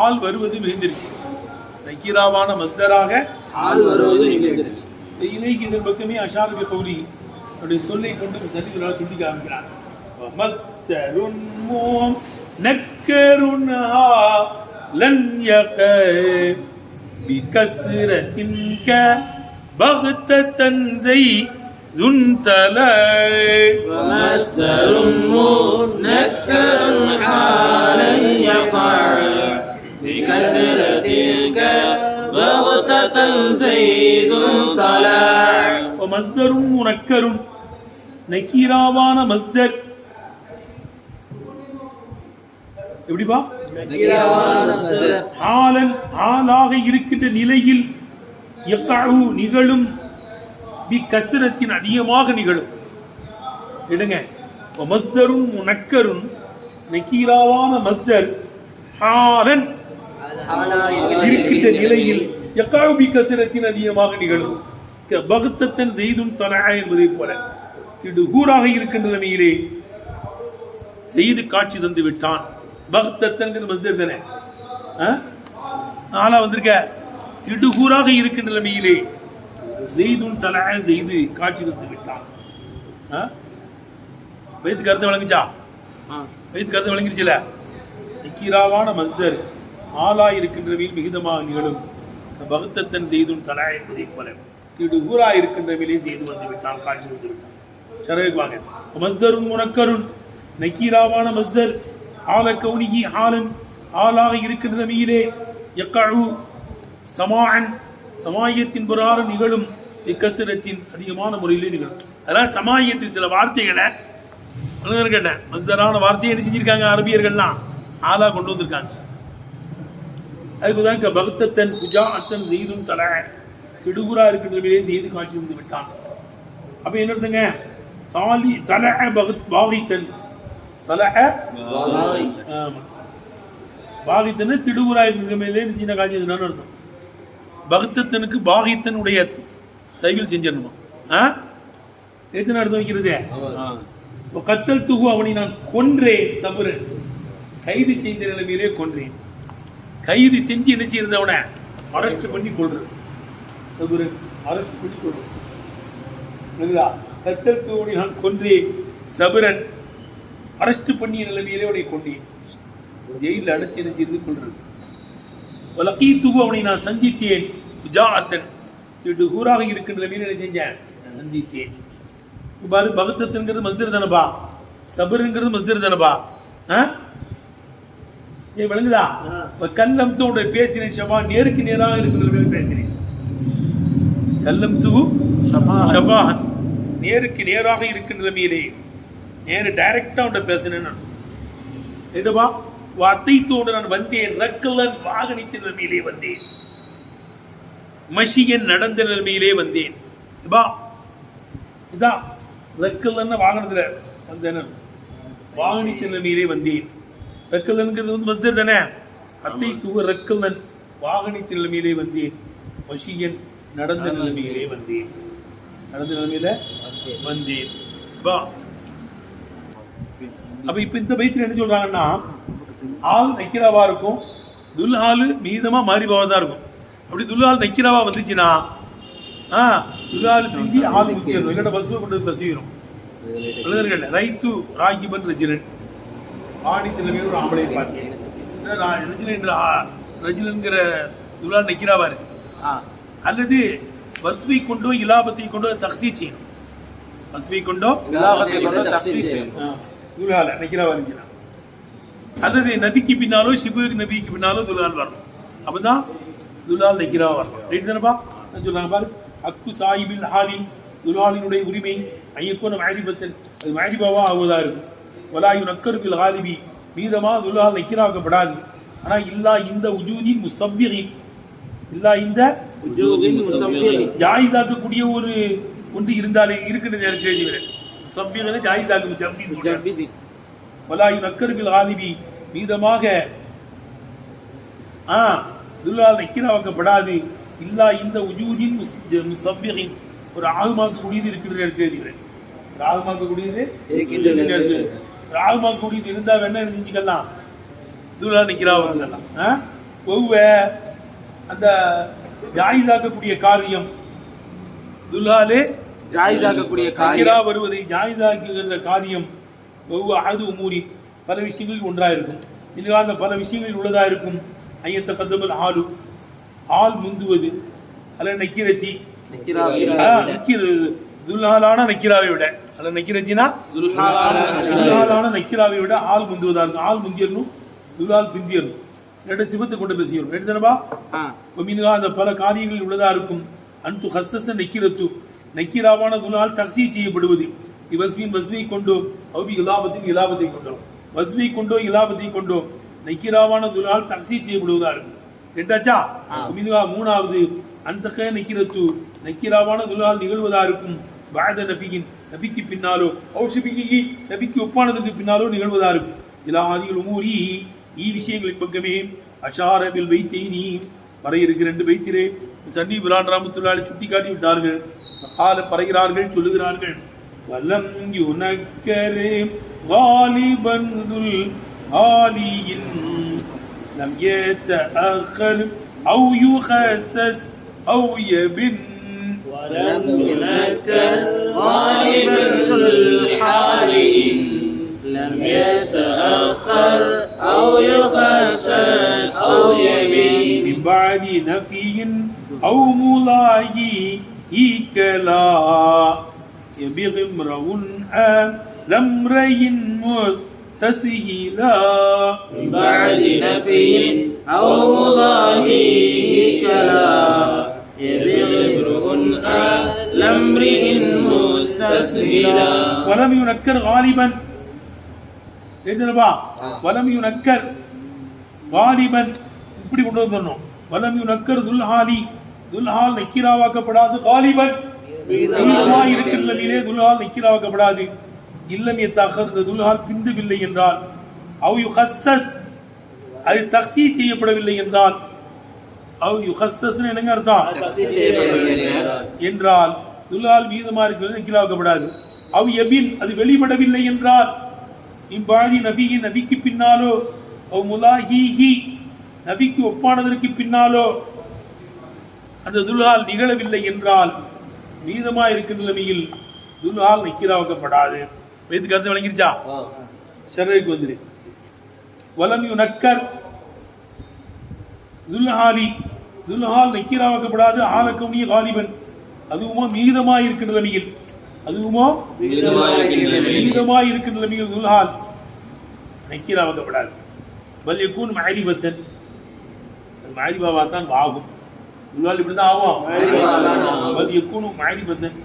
ஆள் வருவது மிகுந்துருச்சு. நக்கிராவான மஸ்தராக ஆள் வருவது மிகுந்துருச்சு. இலைக்கு இதன் பக்கமே அஷாருக்கு கௌரி அவருடைய சொல்லை கொண்டு சதிகளால் துண்டி காமிக்கிறாங்க. மஸ்தருன் மூம் நக்கருன் லன் யக பிகஸ்ரத்தின் க பக்தன் ஸைதுன் தலை. மஸ்தருன் மூம் நக்கருன் லன் யக பிகஸ்ரத்தின் க பக்தன் ஸைதுன் தலை. மஸ்தரும் முனக்கரும், நக்கீராவான மஸ்தர் எப்படிப்பா? ஆலன் ஆளாக இருக்கின்ற நிலையில் யக்அு நிகழும், பி கஸ்ரத்தின் அதிகமாக நிகழும். எடுங்க, மஸ்தரும் முனக்கரும், நக்கீராவான மஸ்தர் ஆலன் இருக்கின்ற நிலையில் யக்காபி கசரத்தின் அதிகமாக நிகழும். பகுத்தத்தன் செய்தும் தலா என்பதை போல திடுகூறாக இருக்கின்ற நிலையிலே செய்து காட்சி தந்து விட்டான். பகுத்தத்தன் மஸ்தர் தானே, ஆனா வந்திருக்க. திடுகூறாக இருக்கின்ற நிலையிலே செய்தும் தலா செய்து காட்சி தந்து விட்டான். வைத்து கருத்து வழங்குச்சா? வைத்து கருத்து வழங்கிருச்சுல. நிக்கீராவான மஸ்தர் ஆலா இருக்கின்றவையில் மிகுதமாக நிகழும். பகுத்தத்தன் செய்தும் தலா என்பதை போல திடுகூறா இருக்கின்றவையிலே செய்து வந்து விட்டான், காட்சி வந்து விட்டான். சரவாங்க மஸ்தருன் முனக்கருன் நக்கீராவான மஸ்தர் ஆல கவுனிகி ஆலன் ஆலாக இருக்கின்ற மீதே யக்கஉ சமாஅன் சமாயத்தின் பிரகாரம் நிகழும். இக்கசரத்தின் அதிகமான முறையிலே நிகழும். அதான் சமாயத்தின் சில வார்த்தைகளை கேட்டேன். மஸ்தரான வார்த்தையை என்ன செஞ்சிருக்காங்க அரபியர்கள்லாம் ஆலா கொண்டு வந்திருக்காங்க. அதுக்குதான் பகுத்தத்தன் புஜாஅத்தன் செய்தும் தலா திடுகுறா இருக்கின்ற மீதே செய்து காட்சி வந்து விட்டான். அப்ப என்ன அர்த்தங்க? தாலி தலா பகுத் பாகித்தன் பாகித்தன் திடுகுறா இருக்கின்ற மேலே சின்ன காட்சி என்னன்னு அர்த்தம். பகுத்தனுக்கு பாகித்தன் உடைய சைவில் செஞ்சிடணுமா? எத்தனை அர்த்தம் வைக்கிறது? கத்தல் துகு அவனை நான் கொன்றேன். சபுரன் கைது செய்த நிலைமையிலே கொன்றேன். கைது செஞ்சு என்ன செய்யறது? அவனை அரெஸ்ட் பண்ணி கொள்றது. சபுரன் அரெஸ்ட் பண்ணி கொள்றது. கத்தல் துகு நான் கொன்றேன். சபுரன் அரெஸ்ட் பண்ணிய நிலைமையிலே அவனை கொண்டேன். ஜெயிலில் அடைச்சி என்ன செய்து கொள்றது. வலக்கீ துகு அவனை நான் சந்தித்தேன். புஜாஅத்தன் திடுகூறாக இருக்கின்ற நிலைமையில என்ன செஞ்சேன்? சந்தித்தேன். பாரு பகுத்தத்துங்கிறது மஸ்தர் தானப்பா, சபருங்கிறது மஸ்தர் தானப்பா. விளங்குதா? கல்லம் தூ பேசினேன் ஷபா நேருக்கு நேராக இருக்கின்ற பேசினேன். கல்லம் தூ ஷபாஹன் நேருக்கு நேராக இருக்கின்ற மீதே நேரு டைரக்டா உண்ட பேசினேன். இதுவா அத்தை தோடு நான் வந்தேன். ரக்கலன் வாகனித்த நிலைமையிலே வந்தேன். மஷியன் நடந்த நிலைமையிலே வந்தேன். இதான் ரக்கலன் வாகனத்துல வந்தேன். வாகனித்த நிலைமையிலே வந்தேன். ரக்கலன்கிறது வந்து மஸ்தர் தானே. அத்தை தூவ ரக்கலன் வாகனித்த நிலைமையிலே வந்தேன். மஷியன் நடந்த நிலைமையிலே வந்தேன். நடந்த நிலைமையில வந்தேன். அப்ப இப்ப இந்த பைத்துல என்ன சொல்றாங்கன்னா, ஆள் நக்கிராவா இருக்கும், துல்ஹாலு மீதமா மாறிபாவா தான் இருக்கும். அப்படி துல்ஹால் நக்கிராவா வந்துச்சுன்னா துல்ஹால் பிந்தி ஆள் முக்கியம். எங்கிட்ட பஸ் கொண்டு பசிக்கிறோம் ரைத்து ராகிபன் ரஜினன் ஆணித்திலமே ஒரு ஆம்பளை பார்த்தேன். ரஜினன்கிற துல்ஹால் நக்கிராவா இருக்கு. அல்லது வஸ்வை கொண்டோ இலாபத்தை கொண்டோ தக்ஸீ செய்யணும். வஸ்வை கொண்டோ இலாபத்தை கொண்டோ தக்ஸீ செய்யணும். துல்ஹால் நக்கிராவா இருந்துச்சுன்னா, அல்லது நபிக்கு பின்னாலோ ஷிபு நபிக்கு பின்னாலோ துல்ஹால் வரணும். அப்பதான் துல்ஹால் நக்கிராவா வரணும். ரைட் தானப்பா? சொல்றாங்க பாரு. அக்கு சாயிபில் ஹாலி துல்ஹாலினுடைய உரிமை ஐயக்கோன மாரிபத்தன் அது மாரிபாவா ஆகுவதா இருக்கும். வலாயு நக்கருபில் ஹாலிபி மீதமா துல்ஹால் நக்கிராக்கப்படாது. ஆனா இல்லா இந்த உஜூதின் முசவ்விகின் இல்லா இந்த ஜாயிஸாக்கக்கூடிய ஒரு ஒன்று இருந்தாலே இருக்கின்ற நேரத்தில் எழுதிவிட சவ்வியனை ஜாயிஸாக்கு வலாயு நக்கருபில் ஹாலிபி மீதமாக துல்ஹால் நக்கிராக்கப்படாது. இல்லா இந்த உஜூதின் முசவ்விகின் ஒரு ஆகுமாக்கக்கூடியது இருக்கின்ற இடத்துல எழுதிக்கிறேன். ஒரு ஆகுமாக்கக்கூடியது ஆகுமாக்கக்கூடியது இருந்தா வேணா என்ன செஞ்சுக்கலாம்? துல்ஹால் நக்கிரா வந்துடலாம். அந்த ஜாயிஸாக்கக்கூடிய காரியம் துல்ஹாலே ஜாயிஸாக்கக்கூடிய காரியம் வருவதை ஜாயிஸாக்குகின்ற காரியம் அது உமூரி பல விஷயங்களில் ஒன்றாக இருக்கும். இது அந்த பல விஷயங்களில் உள்ளதா இருக்கும். ஐயத்த கதமல் ஆளு ஆள் முந்துவது அல்ல நக்கிரத்தி துல்ஹாலான நக்கிராவை விட அல்ல நக்கிரத்தினா துல்ஹாலான நக்கிராவை விட ஆள் முந்துவதா இருக்கும். ஆள் முந்தியர்னும் துல்ஹால் பிந்தியர்னும் ரெண்டு சிவத்தை கொண்டு பேசியும் எடுத்தனப்பா. அந்த பல காரியங்களில் உள்ளதா இருக்கும். அன்து ஹஸ்ஸ நக்கிரத்து நக்கிராவான துல்ஹால் தக்ஸீ செய்யப்படுவது இவஸ்வின் வஸ்வை கொண்டோ அவுபி இலாபத்தின் இலாபத்தை கொண்டோ வஸ்வை கொண்டோ இலாபத்தை கொண்டோ நக்கிராவான துல்ஹால் தக்ஸீ செய்யப்படுவதா இருக்கும். ரெண்டாச்சா? மூணாவது அந்த நக்கிரத்து நக்கிராவான துல்ஹால் நிகழ்வதா இருக்கும். பாத நபியின் நபிக்கு பின்னாலோ ஔஷபிகி நபிக்கு ஒப்பானதுக்கு பின்னாலோ நிகழ்வதா இருக்கும். இலா ஆதிகள் உமூரி ஈ விஷயங்களின் பக்கமே அஷாரபில் வைத்தைனி வரையிருக்கு 2 வைத்திரே சன்னி பிரான் ரஹ்மத்துல்லாஹி சுட்டி காட்டி விட்டார்கள். பறைகிறார்கள், சொல்லுகிறார்கள், வலம் யுனக்கரே காலிபன் துல் ஆலியின் லம் யதஅخر أو يخسس أو يبن ولم ينكر غالبا الحال لم يتأخر أو يخسس أو يبن من بعد نفي أو ملاهي كلا يبغ امرؤ لامرئ مستسهلا من بعد نفي أو مضاهي كلا يبغ امرؤ لامرئ مستسهلا ولم ينكر غالبا எழுதுறப்பா வலம் யுனக்கர் காலிபன் இப்படி கொண்டு வந்துடணும். வலம் யுனக்கர் துல்ஹாலி துல்ஹால் நக்கீராவாக்கப்படாது. காலிபன் மீதமாய் இருக்கிற நிலையிலே துல்ஹால் நக்கீராவாக்கப்படாது. இல்லம் யத்தஅخر இந்த துல்ஹால் பிந்துவில்லை என்றால், அவ் யுஹஸ்ஸஸ் அது தக்சீஸ் செய்யப்படவில்லை என்றால், அவ் யுஹஸ்ஸஸ் என்னங்க அர்த்தம் என்றால் துல்ஹால் மீதமா இருக்கிறது நக்கீராவாக்கப்படாது. அவ் யபின் அது வெளிப்படவில்லை என்றால், இம்பாதி நபிகி நபிக்கு பின்னாலோ அவ் முலாஹிஹி நபிக்கு ஒப்பானதற்கு பின்னாலோ அந்த துல்ஹால் நிகழவில்லை என்றால் மீதமா இருக்கிற நிலைமையில் துல்ஹால் நக்கீராவாக்கப்படாது. வேதுக்கு அர்த்தம் விளங்கிருச்சா? ஷர்ருக்கு வந்துரு. வலம் யுனக்கர் துல்ஹாலி துல்ஹால் நக்கீராவாக்கப்படாது. ஆலக்கவுனிய காலிபன் அதுவுமோ மீதமா இருக்கிற நிலைமையில் அதுவுமோ மீதமா இருக்கிற நிலைமையில் துல்ஹால் நக்கீராவாக்கப்படாது. பல் யகூன் மஅரிபத்தன் அது மஅரிபாவா தான் ஆகும். துல்ஹால் இப்படி தான் ஆகும். பல் யகூன் மஅரிபத்தன்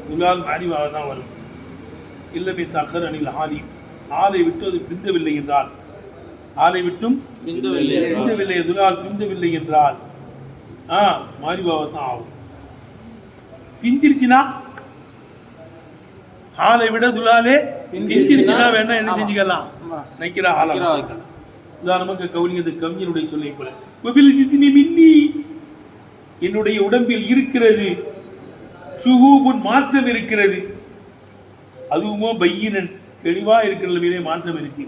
துல்ஹால் மஅரிபாவா தான் வரும். இல்லமே தஅخر அனில் ஆலி ஆலை விட்டு அது பிந்தவில்லை என்றால், ஆலை விட்டும் பிந்தவில்லை துல்ஹால் பிந்தவில்லை என்றால் மாரிபாவா தான் ஆகும். பிந்திருச்சுனா ஆளை விட துல்ஹாலே பிந்திருச்சுனா வேணா என்ன செஞ்சுக்கலாம், நக்கீரா ஆளா. உதாரணமாக கவுனியது கவிஞனுடைய சொல்லை போல வபில் ஜிஸ்மி மின்னி என்னுடைய உடம்பில் இருக்கிறது, ஷுஹூபுன் மாற்றம் இருக்கிறது, அதுவுமோ பையினன் தெளிவா இருக்கிற நிலையிலே மாற்றம் இருக்கு.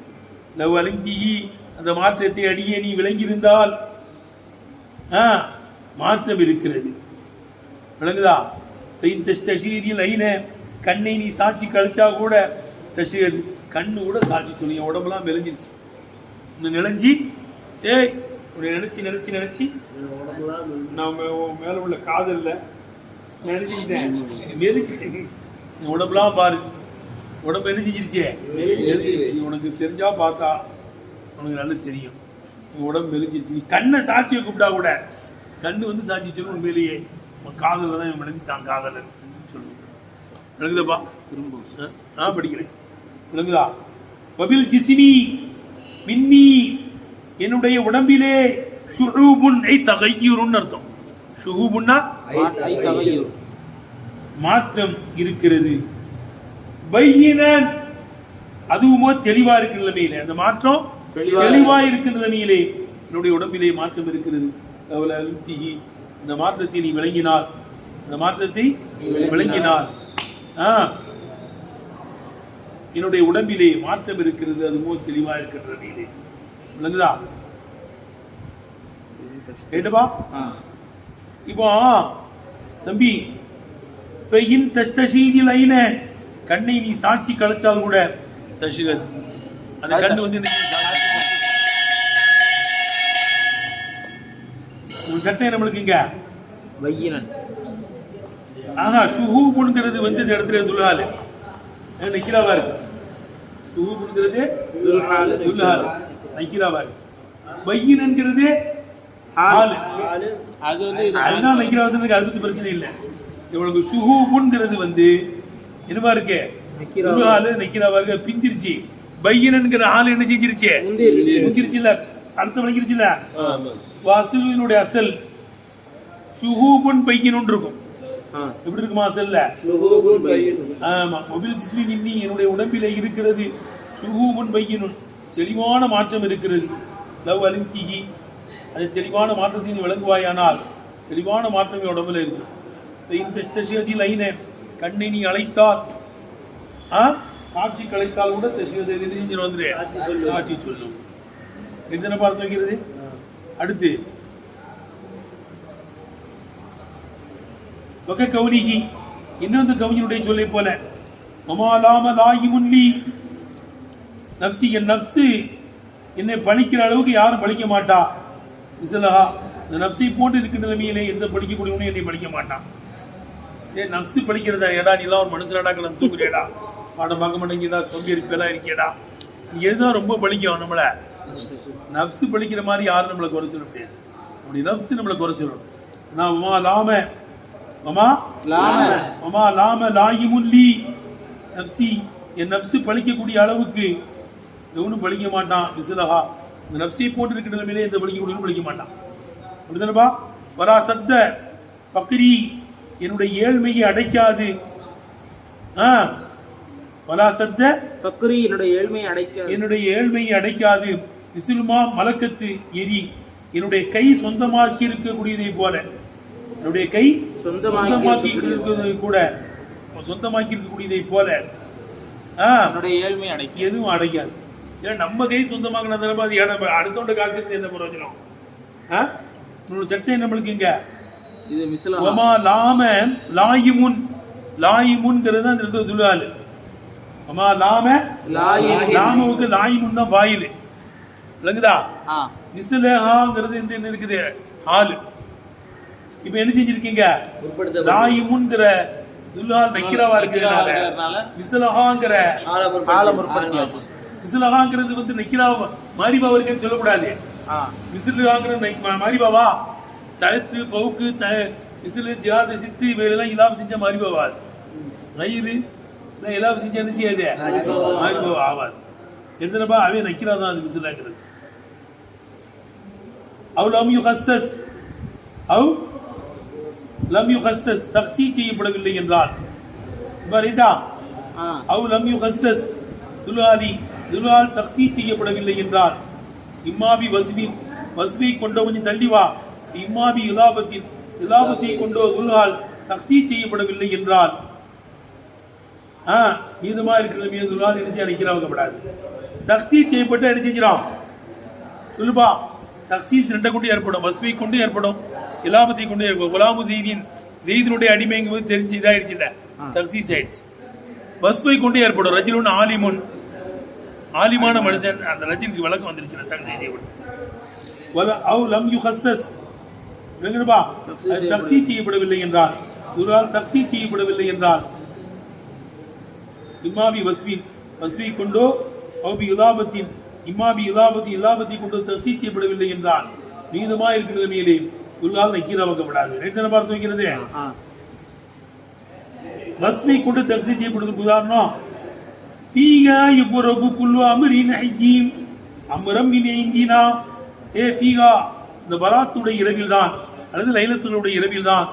லவ் அலிம்திஹி அந்த மாற்றத்தை அடியே நீ விளங்கியிருந்தால் மாற்றம் இருக்கிறது. விளங்குதா? கண்ணை நீ சாட்சி கழிச்சா கூட தஷியது கண்ணு கூட சாட்சி சொல்லி என் உடம்புலாம் மெலிஞ்சிருச்சு. இன்னும் நினைஞ்சி உன்னை நினைச்சு நான் மேல உள்ள காதல்ல நினைச்சுக்கிட்டேன் மெலிஞ்சிட்டேன். என் உடம்புலாம் பாரு, உடம்பு என்ன செஞ்சிருச்சே மெலிஞ்சிருச்சு. உனக்கு தெரிஞ்சா பார்த்தா உனக்கு நல்லா தெரியும் என் உடம்பு மெலிஞ்சிருச்சு. நீ கண்ணை சாட்சியை கூப்பிட்டா கூட கண்ணு வந்து சாட்சி சொல்லணும். உண்மையிலேயே காதல தான் விளைஞ்சிட்டான் காதலன் சொல்லுங்க. விளங்குதப்பா? திரும்ப படிக்கிறேன். விளங்குதா? வபில் ஜிஸ்மி மின்னி என்னுடைய உடம்பிலே ஷுஹூபுன் ஐ தகய்யுருன்னு அர்த்தம். ஷுஹூபுன்னா மாற்றம் இருக்கிறது. பையினன் அதுவுமோ தெளிவா இருக்கிற நிலைமையிலே, அந்த மாற்றம் தெளிவா இருக்கிற நிலைமையிலே என்னுடைய உடம்பிலே மாற்றம் இருக்கிறது. இந்த மாற்றத்தை நீ விளங்கினால், அந்த மாற்றத்தை விளங்கினால் என்னுடைய உடம்பிலே மாற்றம் இருக்கிறது, அதுவும் தெளிவா இருக்கிற நிலையிலே. விளங்குதா? கேட்டுப்பா. இப்போ தம்பி கண்ணை நீ சாட்சி கலைச்சால் கூட தஷிகது அந்த கண்ணு வந்து சட்டை நம்மளுக்கு இங்க ஷுஹூபுங்கிறது வந்து இந்த இடத்துல துல்ஹால் நக்கீராவா இருக்கு. ஷுஹூபுங்கிறது துல்ஹால் நக்கீராவா இருக்கு. பையினன்கிறது ஆளு அதுதான் நக்கீரா வந்து அதை பத்தி பிரச்சனை இல்லை. இவளுக்கு ஷுஹூபுங்கிறது வந்து என்னவா இருக்கு துல்ஹால் நக்கீராவா இருக்கு. பிந்திருச்சு. பையினன்கிற ஆளு என்ன செஞ்சிருச்சு முந்திருச்சு இல்ல, அடுத்த விளங்கிருச்சு இல்ல. வாசிலுடைய அசல் ஷுஹூபுன் பையினுன் இருக்கும். எப்படி இருக்குமா அசல்ல? ஆமா. மொபில் ஜிஸ்மி மின்னி என்னுடைய உடம்பிலே இருக்கிறது, ஷுஹூபுன் பையினுன் தெளிவான மாற்றம் இருக்கிறது. லவ் அலிம்திஹி அது தெளிவான மாற்றத்தை நீ விளங்குவாயானால் தெளிவான மாற்றம் உடம்புல இருக்கு. இந்த லைன கண்ணை நீ அழைத்தால் சாட்சி கலைத்தால் கூட வந்துடு சாட்சி சொல்லும். எத்தனை பார்த்து வைக்கிறது. அடுத்து வக கௌலிகி இன்னொரு கவிஞனுடைய சொல்லை போல மமாலாம லாயி முன்லி நப்சி என் நப்சு என்னை பழிக்கிற அளவுக்கு யாரும் பழிக்க மாட்டா. இசலஹா இந்த நப்சை போட்டு இருக்கிற நிலைமையிலே எந்த படிக்கக்கூடியவனும் என்னை படிக்க மாட்டான். ஏன் நப்சு படிக்கிறதா? ஏடா நீ எல்லாம் ஒரு மனுஷனாடா கிளம்பி தூக்குறியடா, பாடம் பார்க்க மாட்டேங்கடா, சொம்பி இருப்பெல்லாம் இருக்கியடா. நீ எதுதான் ரொம்ப படிக்கும் நம்மள நப்சு படிக்கிற மாதிரி யாரும் நம்மளை குறை சொல்ல முடியாது. அப்படி நப்சு நம்மளை குறை சொல்லணும். நான் மமா லாம லாயி முன்லி நப்சி என் நப்சு பழிக்கக்கூடிய அளவுக்கு எவனும் பழிக்க மாட்டான். விசிலஹா இந்த நப்சியை போட்டு இருக்கிற நிலைமையிலே எந்த பழிக்கக்கூடியவனும் பழிக்க மாட்டான். அப்படிதானப்பா. வரா சத்த பக்ரி என்னுடைய ஏழ்மையை அடைக்காது. வரா சத்த பக்ரி என்னுடைய ஏழ்மையை அடைக்காது. என்னுடைய ஏழ்மையை அடைக்காது. விசிலுமா மலக்கத்து எரி என்னுடைய கை சொந்தமாக்கி இருக்கக்கூடியதை போல என்னுடைய கை சொந்தமாக்கி கூட சொந்தமாக்கி இருக்கக்கூடியதை போல ஏழ்மை எதுவும் அடைக்காது. ஏன்னா நம்ம கை சொந்தமாக்கின அது அடுத்தோண்ட காசு இருந்து என்ன பிரயோஜனம்? சட்டை நம்மளுக்கு இங்க லாயிமுன் லாயிமுன்ங்கிறது அந்த இடத்துல துலாலு. லாமுக்கு லாயிமுன் தான் வாயில் விளங்குதா? மிஸ்லஹாங்கிறது என்ன இருக்குது? ஆளு. இப்ப என்ன செஞ்சிருக்கீங்க? லாயிமுன்கிற துலால் நக்கிராவா இருக்கிறதுனால மிஸ்லஹாங்கிற மிஸ்லஹாங்கிறது வந்து நக்கிரா மாரிபாவா இருக்குன்னு சொல்லக்கூடாது. மிஸ்லஹாங்கிறது மாரிபாவா தழுத்து பவுக்கு மிசிலு ஜியாத சித்து இவையெல்லாம் இல்லாம செஞ்ச மாரிபாவா. ரயிலு இல்லாம செஞ்சா என்ன செய்யாது? மாரிபாவா ஆவாது. எத்தனைப்பா அவே நக்கிரா தான் அது மிசிலாங்கிறது. அவ் லம் யுகஸ்ஸஸ் அவ் லம் யுகஸ்ஸஸ் தக்ஸீஸ் செய்யப்படவில்லை என்றால் ரைட்டா? அவ் லம் யுகஸ்ஸஸ் துலால் தக்ஸீஸ் செய்யப்படவில்லை என்றால் இம்மாபி வஸ்பின் வஸ்பை கொண்ட கொஞ்சம் தள்ளி வா. இம்மாபி இலாபத்தை கொண்டோ துலால் தக்ஸீஸ் செய்யப்படவில்லை என்றால் மீதமா இருக்கிற மீது துலால் என்ன செய்ய அழைக்கிறாங்கப்படாது. தக்ஸீஸ் செய்யப்பட்டு என்ன செஞ்சிடும் சொல்லுப்பா? தக்ஸீஸ் ரெண்டை கொண்டு ஏற்படும். வஸ்பை கொண்டு ஏற்படும், இலாபத்தை கொண்டு ஏற்படும். குலாமு செய்தினுடைய அடிமைங்கும்போது தெரிஞ்சு இதாயிடுச்சு இல்ல, தக்ஸீஸ் ஆயிடுச்சு. வஸ்பை கொண்டு ஏற்படும். ரஜிலுன் ஆலிமுன் ஆலிமான மனுஷன். அந்த ரஜினுக்கு விளக்கம் வந்துருச்சு. தக்ஸீஸ் செய்யப்படவில்லை என்றால் துலால் தக்ஸீஸ் செய்யப்படவில்லை என்றால் இம்மாபி வஸ்வி கொண்டோ அவுபி இலாபத்தின் இம்மாபி இலாபத்தை கொண்டோ தக்ஸீஸ் செய்யப்படவில்லை என்றால் மீதமா இருக்கிறது மேலே துலால் நக்கீரா வைக்கப்படாது. ரெண்டு பார்த்து வைக்கிறது. வஸ்வி கொண்டு தக்ஸீஸ் செய்யப்படுவதற்கு உதாரணம் ஃபீகா யுஃபரகு குல்லு அம்ரின் ஹக்கீம் அம்ரம் மின் இந்தினா. ஃபீகா இந்த பராத்துடைய இரவில் தான் அல்லது லைலத்துடைய இரவில் தான்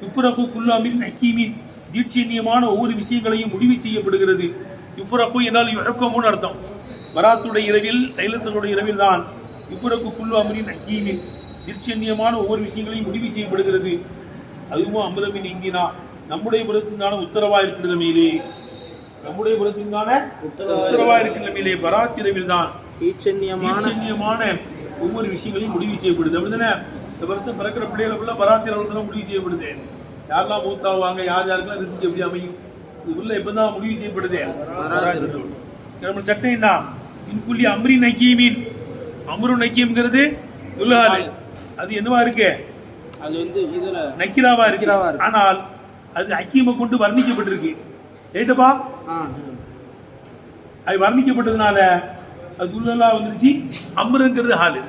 யுஃபரகு குல்லு அம்ரின் ஹக்கீமின் தீட்சண்யமான ஒவ்வொரு விஷயங்களையும் முடிவு செய்யப்படுகிறது. யுஃபரகு என்றால் யுஹக்கமுன்னு அர்த்தம். பராத்துடைய இரவில் லைலத்துடைய இரவில் தான் யுஃபரகு குல்லு அம்ரின் ஹக்கீமின் தீட்சண்யமான ஒவ்வொரு விஷயங்களையும் முடிவு செய்யப்படுகிறது. அதுவும் அம்ரமின் இந்தினா நம்முடைய புறத்திற்கான உத்தரவா இருக்கிற மேலே நம்முடைய புறத்திற்கான உத்தரவா இருக்கின்ற மேலே பராத்திரவில் தான் தீட்சண்யமான ஒவ்வொரு விஷயங்களையும் முடிவு செய்யப்படுது. அப்படிதானே? இந்த வருஷம் பிறக்கிற பிள்ளைகளுக்குள்ள பராத்திரத்தில் முடிவு செய்யப்படுது. யாரெல்லாம் மூத்தாவாங்க, யார் யாருக்கெல்லாம் ரிஸ்க் எப்படி அமையும், இதுக்குள்ள எப்பதான் முடிவு செய்யப்படுது? நம்ம சட்டம் என்ன? இன்குள்ளி அம்ரி நக்கீமின் அம்ரு நக்கீம்ங்கிறது அது என்னவா இருக்கு? அது வந்து இதுல நக்கிராவா இருக்கு. ஆனால் அது ஹக்கீமை கொண்டு வர்ணிக்கப்பட்டிருக்கு. ரைட்டப்பா? அது வர்ணிக்கப்பட்டதுனால அது உள்ளலா வந்துருச்சு. அம்ருங்கிறது ஹாலு.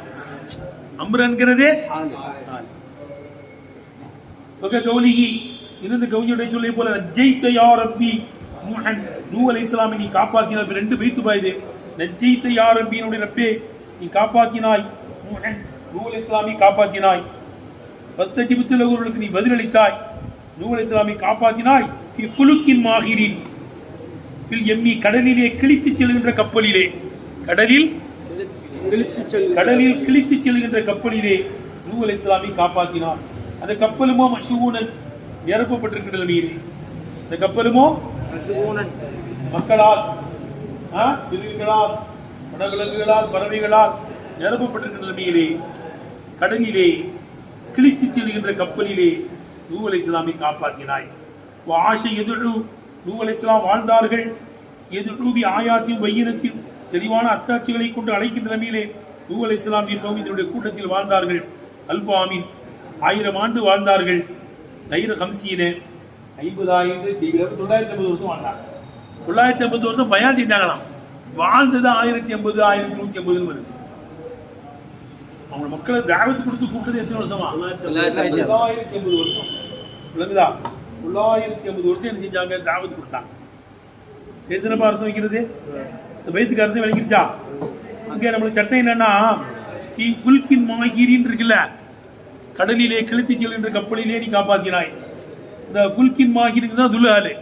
அம்ருங்கிறது ஹாலு. கௌலிகி இந்த கௌலியுடைய சொல்லை போல நஜ்ஜைத யா ரப்பி நூ அலைஹிஸ்ஸலாம் நீ காப்பாத்தினாய். ரெண்டு பைத்து பாயுது. நஜ்ஜைத யா ரப்பி என்னுடைய ரப்பே நீ காப்பாத்தினாய். நூ அலைஹிஸ்ஸலாமை காப்பாத்தினாய். ஃபஸ்தஜிப்து லஹு நீ பதிலளித்தாய். நூ அலைஹிஸ்ஸலாமை காப்பாத்தினாய். ஃபி ஃபுலுக்கின் மாஹிரின் ஃபில் யம்மி கடலிலே கிழித்து செல்கின்ற கப்பலிலே. கடலில் கடலில் கிழித்து செல்கின்ற கப்பலிலே நூஹ் அலைஹிஸ்ஸலாமை காப்பாற்றினார். அந்த கப்பலுமோ மஷூனன் நிரப்பப்பட்டிருக்கின்ற நிலையிலே, அந்த கப்பலுமோ மக்களால், விலங்குகளால், வனவிலங்குகளால், பறவைகளால் நிரப்பப்பட்டிருக்கின்ற நிலையிலே கடலிலே கிழித்து செல்கின்ற கப்பலிலே நூஹ் அலைஹிஸ்ஸலாமை காப்பாற்றினாய். ஆஷை எதிர்வு நூஹ் அலைஹிஸ்ஸலாம் வாழ்ந்தார்கள். எதிர்வி ஆயாத்தின் பையினத்தில் தெளிவான அத்தாட்சிகளை கொண்டு அழைக்கின்ற நிலையிலே நூஹ் அலைஹிஸ்ஸலாம் கௌமியினுடைய கூட்டத்தில் வாழ்ந்தார்கள். அல்பாமின் 1000 ஆண்டு வாழ்ந்தார்கள். தைர ஹம்சீன 950 வருஷம் வாழ்ந்தாங்க. 950 வருஷம் பயான் செஞ்சாங்களாம். வாழ்ந்தது 1080 1180 வருது. அவங்க மக்களை தாவத்து கொடுத்து கூப்பிட்டது எத்தனை வருஷமா? 980 வருஷம். விளங்குதா? 980 வருஷம் என்ன செஞ்சாங்க? தாவத்து கொடுத்தாங்க. எத்தனை அர்த்தம் வைக்கிறது? இந்த பைத்துக்கு அர்த்தம் விளங்கிருச்சா? இங்க நம்மளுக்கு சட்டம் என்னன்னா, ஃபுல்கின் மாஹிரின் இருக்குல்ல, கடலிலே கிழித்து செல்கின்ற கப்பலிலே நீ காப்பாத்தினாய். இந்த ஃபுல்கின் மாஹிரின் தான் துல்ஹாலு,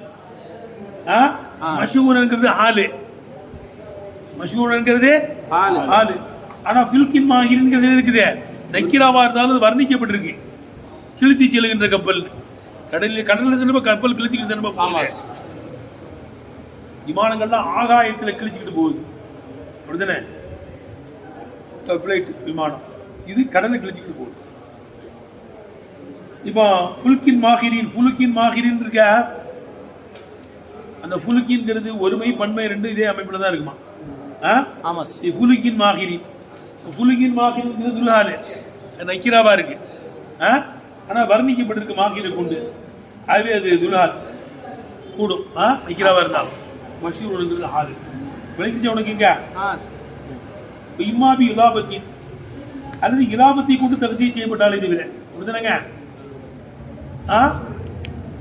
மஷூரன்ங்கிறது ஹாலு, மஷூரன்ங்கிறது ஹாலு. ஆனா ஃபில்கின் மாஹிரின்ங்கிறது இருக்குது, நக்கிராவா இருந்தாலும் வர்ணிக்கப்பட்டிருக்கு. கிழித்து செல்கின்ற கப்பல், கடலில் கப்பல் கிழிச்சுக்கிட்டு விமானங்கள்லாம் ஆகாயத்தில் கிழிச்சுக்கிட்டு போகுது, அப்படிதானே? விமானம் இது கடலை கிழிச்சுக்கிட்டு போகுது. இப்போ ஃபுல்கின் மாஹிரின் இருக்க, அந்த ஃபுல்கின்ங்கிறது ஒருமை பன்மை ரெண்டு இதே அமைப்புல தான் இருக்குமா? ஃபுல்கின் மாஹிரின், ஃபுல்கின் மாஹிரின் துல்ஹாலு நக்கிராவா இருக்கு, ஆனா வர்ணிக்கப்பட்டிருக்கு மாஹிரை கொண்டு. ஆகவே அது துல்ஹால் கூடும், நக்கிராவா இருந்தாலும். மஷூருங்கிறது ஹாலு. விளங்கிச்சு உனக்கு? இங்க இம்மாபி இலாபத்தி அல்லது இலாபத்தை கொண்டு தகுதி செய்யப்பட்டால் இது விட அப்படிதானங்க?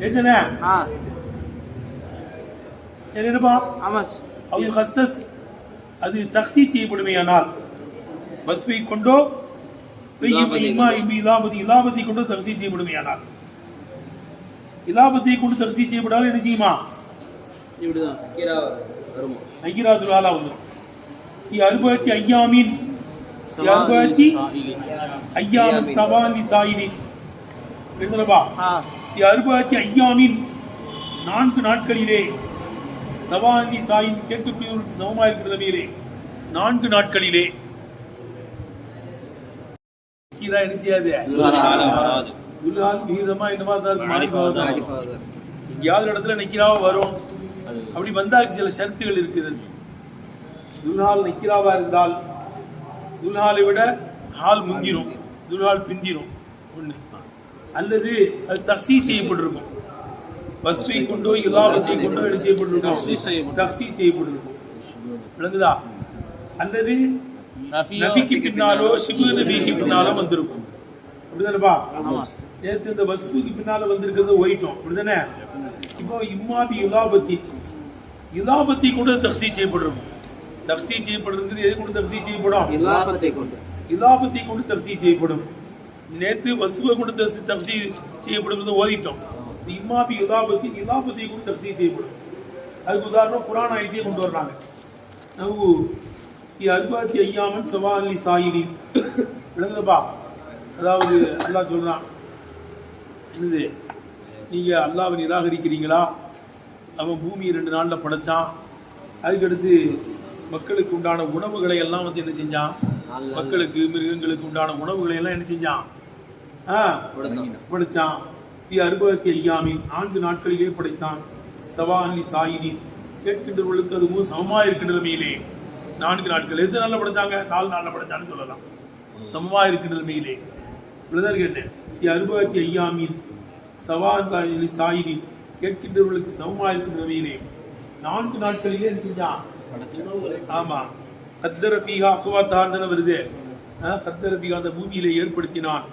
எழுதுன என்னப்பா? அவங்க ஹஸ்ஸஸ் அது தக்தி செய்யப்படுமையானால் பஸ்வை கொண்டோ இலாபத்தை கொண்டோ தகுதி செய்யப்படுமையானால், இலாபத்தை கொண்டு தகுதி செய்யப்பட்டாலும் என்ன செய்யுமா? நகிரா துல்ஹாலா வந்துடும். அறுபத்தி ஐயாமின் ஐயாமின் சவாலி சாயினின் எழுதுனப்பா. அறுபத்தி ஐயாமின் 4 நாட்களிலே சவாலி சாயின் கேட்கக்கூடியவர்களுக்கு சமமாக இருக்கிற நிலையிலே 4 நாட்களிலே என்ன செய்யாது? துல்ஹால் விகிதமா என்னமா தான் எங்கேயாவது இடத்துல நக்கிராவா வரும். அப்படி வந்தால் சில ஷரத்துகள் இருக்கிறது. துல்ஹால் நக்கிராவா இருந்தால் துல்ஹாலை விட ஹால் முந்திரும், துல்ஹால் பிந்திரும் ஒண்ணு. அல்லது அது தக்சீஸ் செய்யப்பட்டிருக்கும், பஸ்வை கொண்டோ இலாபத்தை கொண்டோ என்ன செய்யப்பட்டிருக்கும்? தக்சீஸ் செய்யப்பட்டிருக்கும். விளங்குதா? அல்லது நபிக்கு பின்னாலோ ஷிபு நபிக்கு பின்னாலோ வந்திருக்கும். அப்படிதானப்பா? நேற்று இந்த வஸ்புக்கு பின்னால வந்திருக்கிறது ஒயிட்டோம், அப்படிதானே? இப்போ இம்மாபி இலாபத்தை கொண்டு தக்சீஸ் செய்யப்பட்டிருக்கும். தக்சீஸ் செய்யப்படுறது எது கொண்டு தக்சீஸ் செய்யப்படும்? இலாபத்தை கொண்டு தக்சீஸ் செய்யப்படும். நேற்று வசுவை கொண்டு தக்சீஸ் செய்யப்படுறது ஓதிட்டோம். இம்மாபி இலாபத்தை கொண்டு தக்சீஸ் செய்யப்படும். அதுக்கு உதாரணம் குர்ஆன் ஆயத்தையே கொண்டு வர்றாங்க. நவு அறுபத்தி ஐயாமன் சவாலி சாயினி விளங்குதப்பா? அதாவது அல்லாஹ் சொல்றான், என்னது, நீங்க அல்லாஹ்வை நிராகரிக்கிறீங்களா? அவன் பூமியை 2 நாள்ல படைச்சான். அதுக்கடுத்து மக்களுக்கு உண்டான உணவுகளை எல்லாம் வந்து என்ன செஞ்சான்? மக்களுக்கு மிருகங்களுக்கு உண்டான உணவுகளை எல்லாம் என்ன செஞ்சான்? படைச்சான். அறுபத்தி ஐயாமின் 4 நாட்களிலே படைத்தான். சவாலி சாயினி கேட்கின்றவர்களுக்கு அதுவும் சமமா இருக்கின்ற நிலையிலே 4 நாட்கள். எத்தனை நாள்ல படைச்சாங்க? 4 நாள்ல படைச்சான்னு சொல்லலாம். சமமா இருக்கின்ற நிலையிலே பிரதர் கேட்டேன். அறுபத்தி ஐயாமின் சவாலி சாயினி கேட்கின்றவர்களுக்கு சமமா இருக்கின்ற நிலையிலே 4 நாட்களிலே என்ன செஞ்சான்? ஆமா, கத்தர பீகா அக்குவாத்தகான்னு வருது. கத்தர பீகா அந்த பூமியிலே ஏற்படுத்தினான்.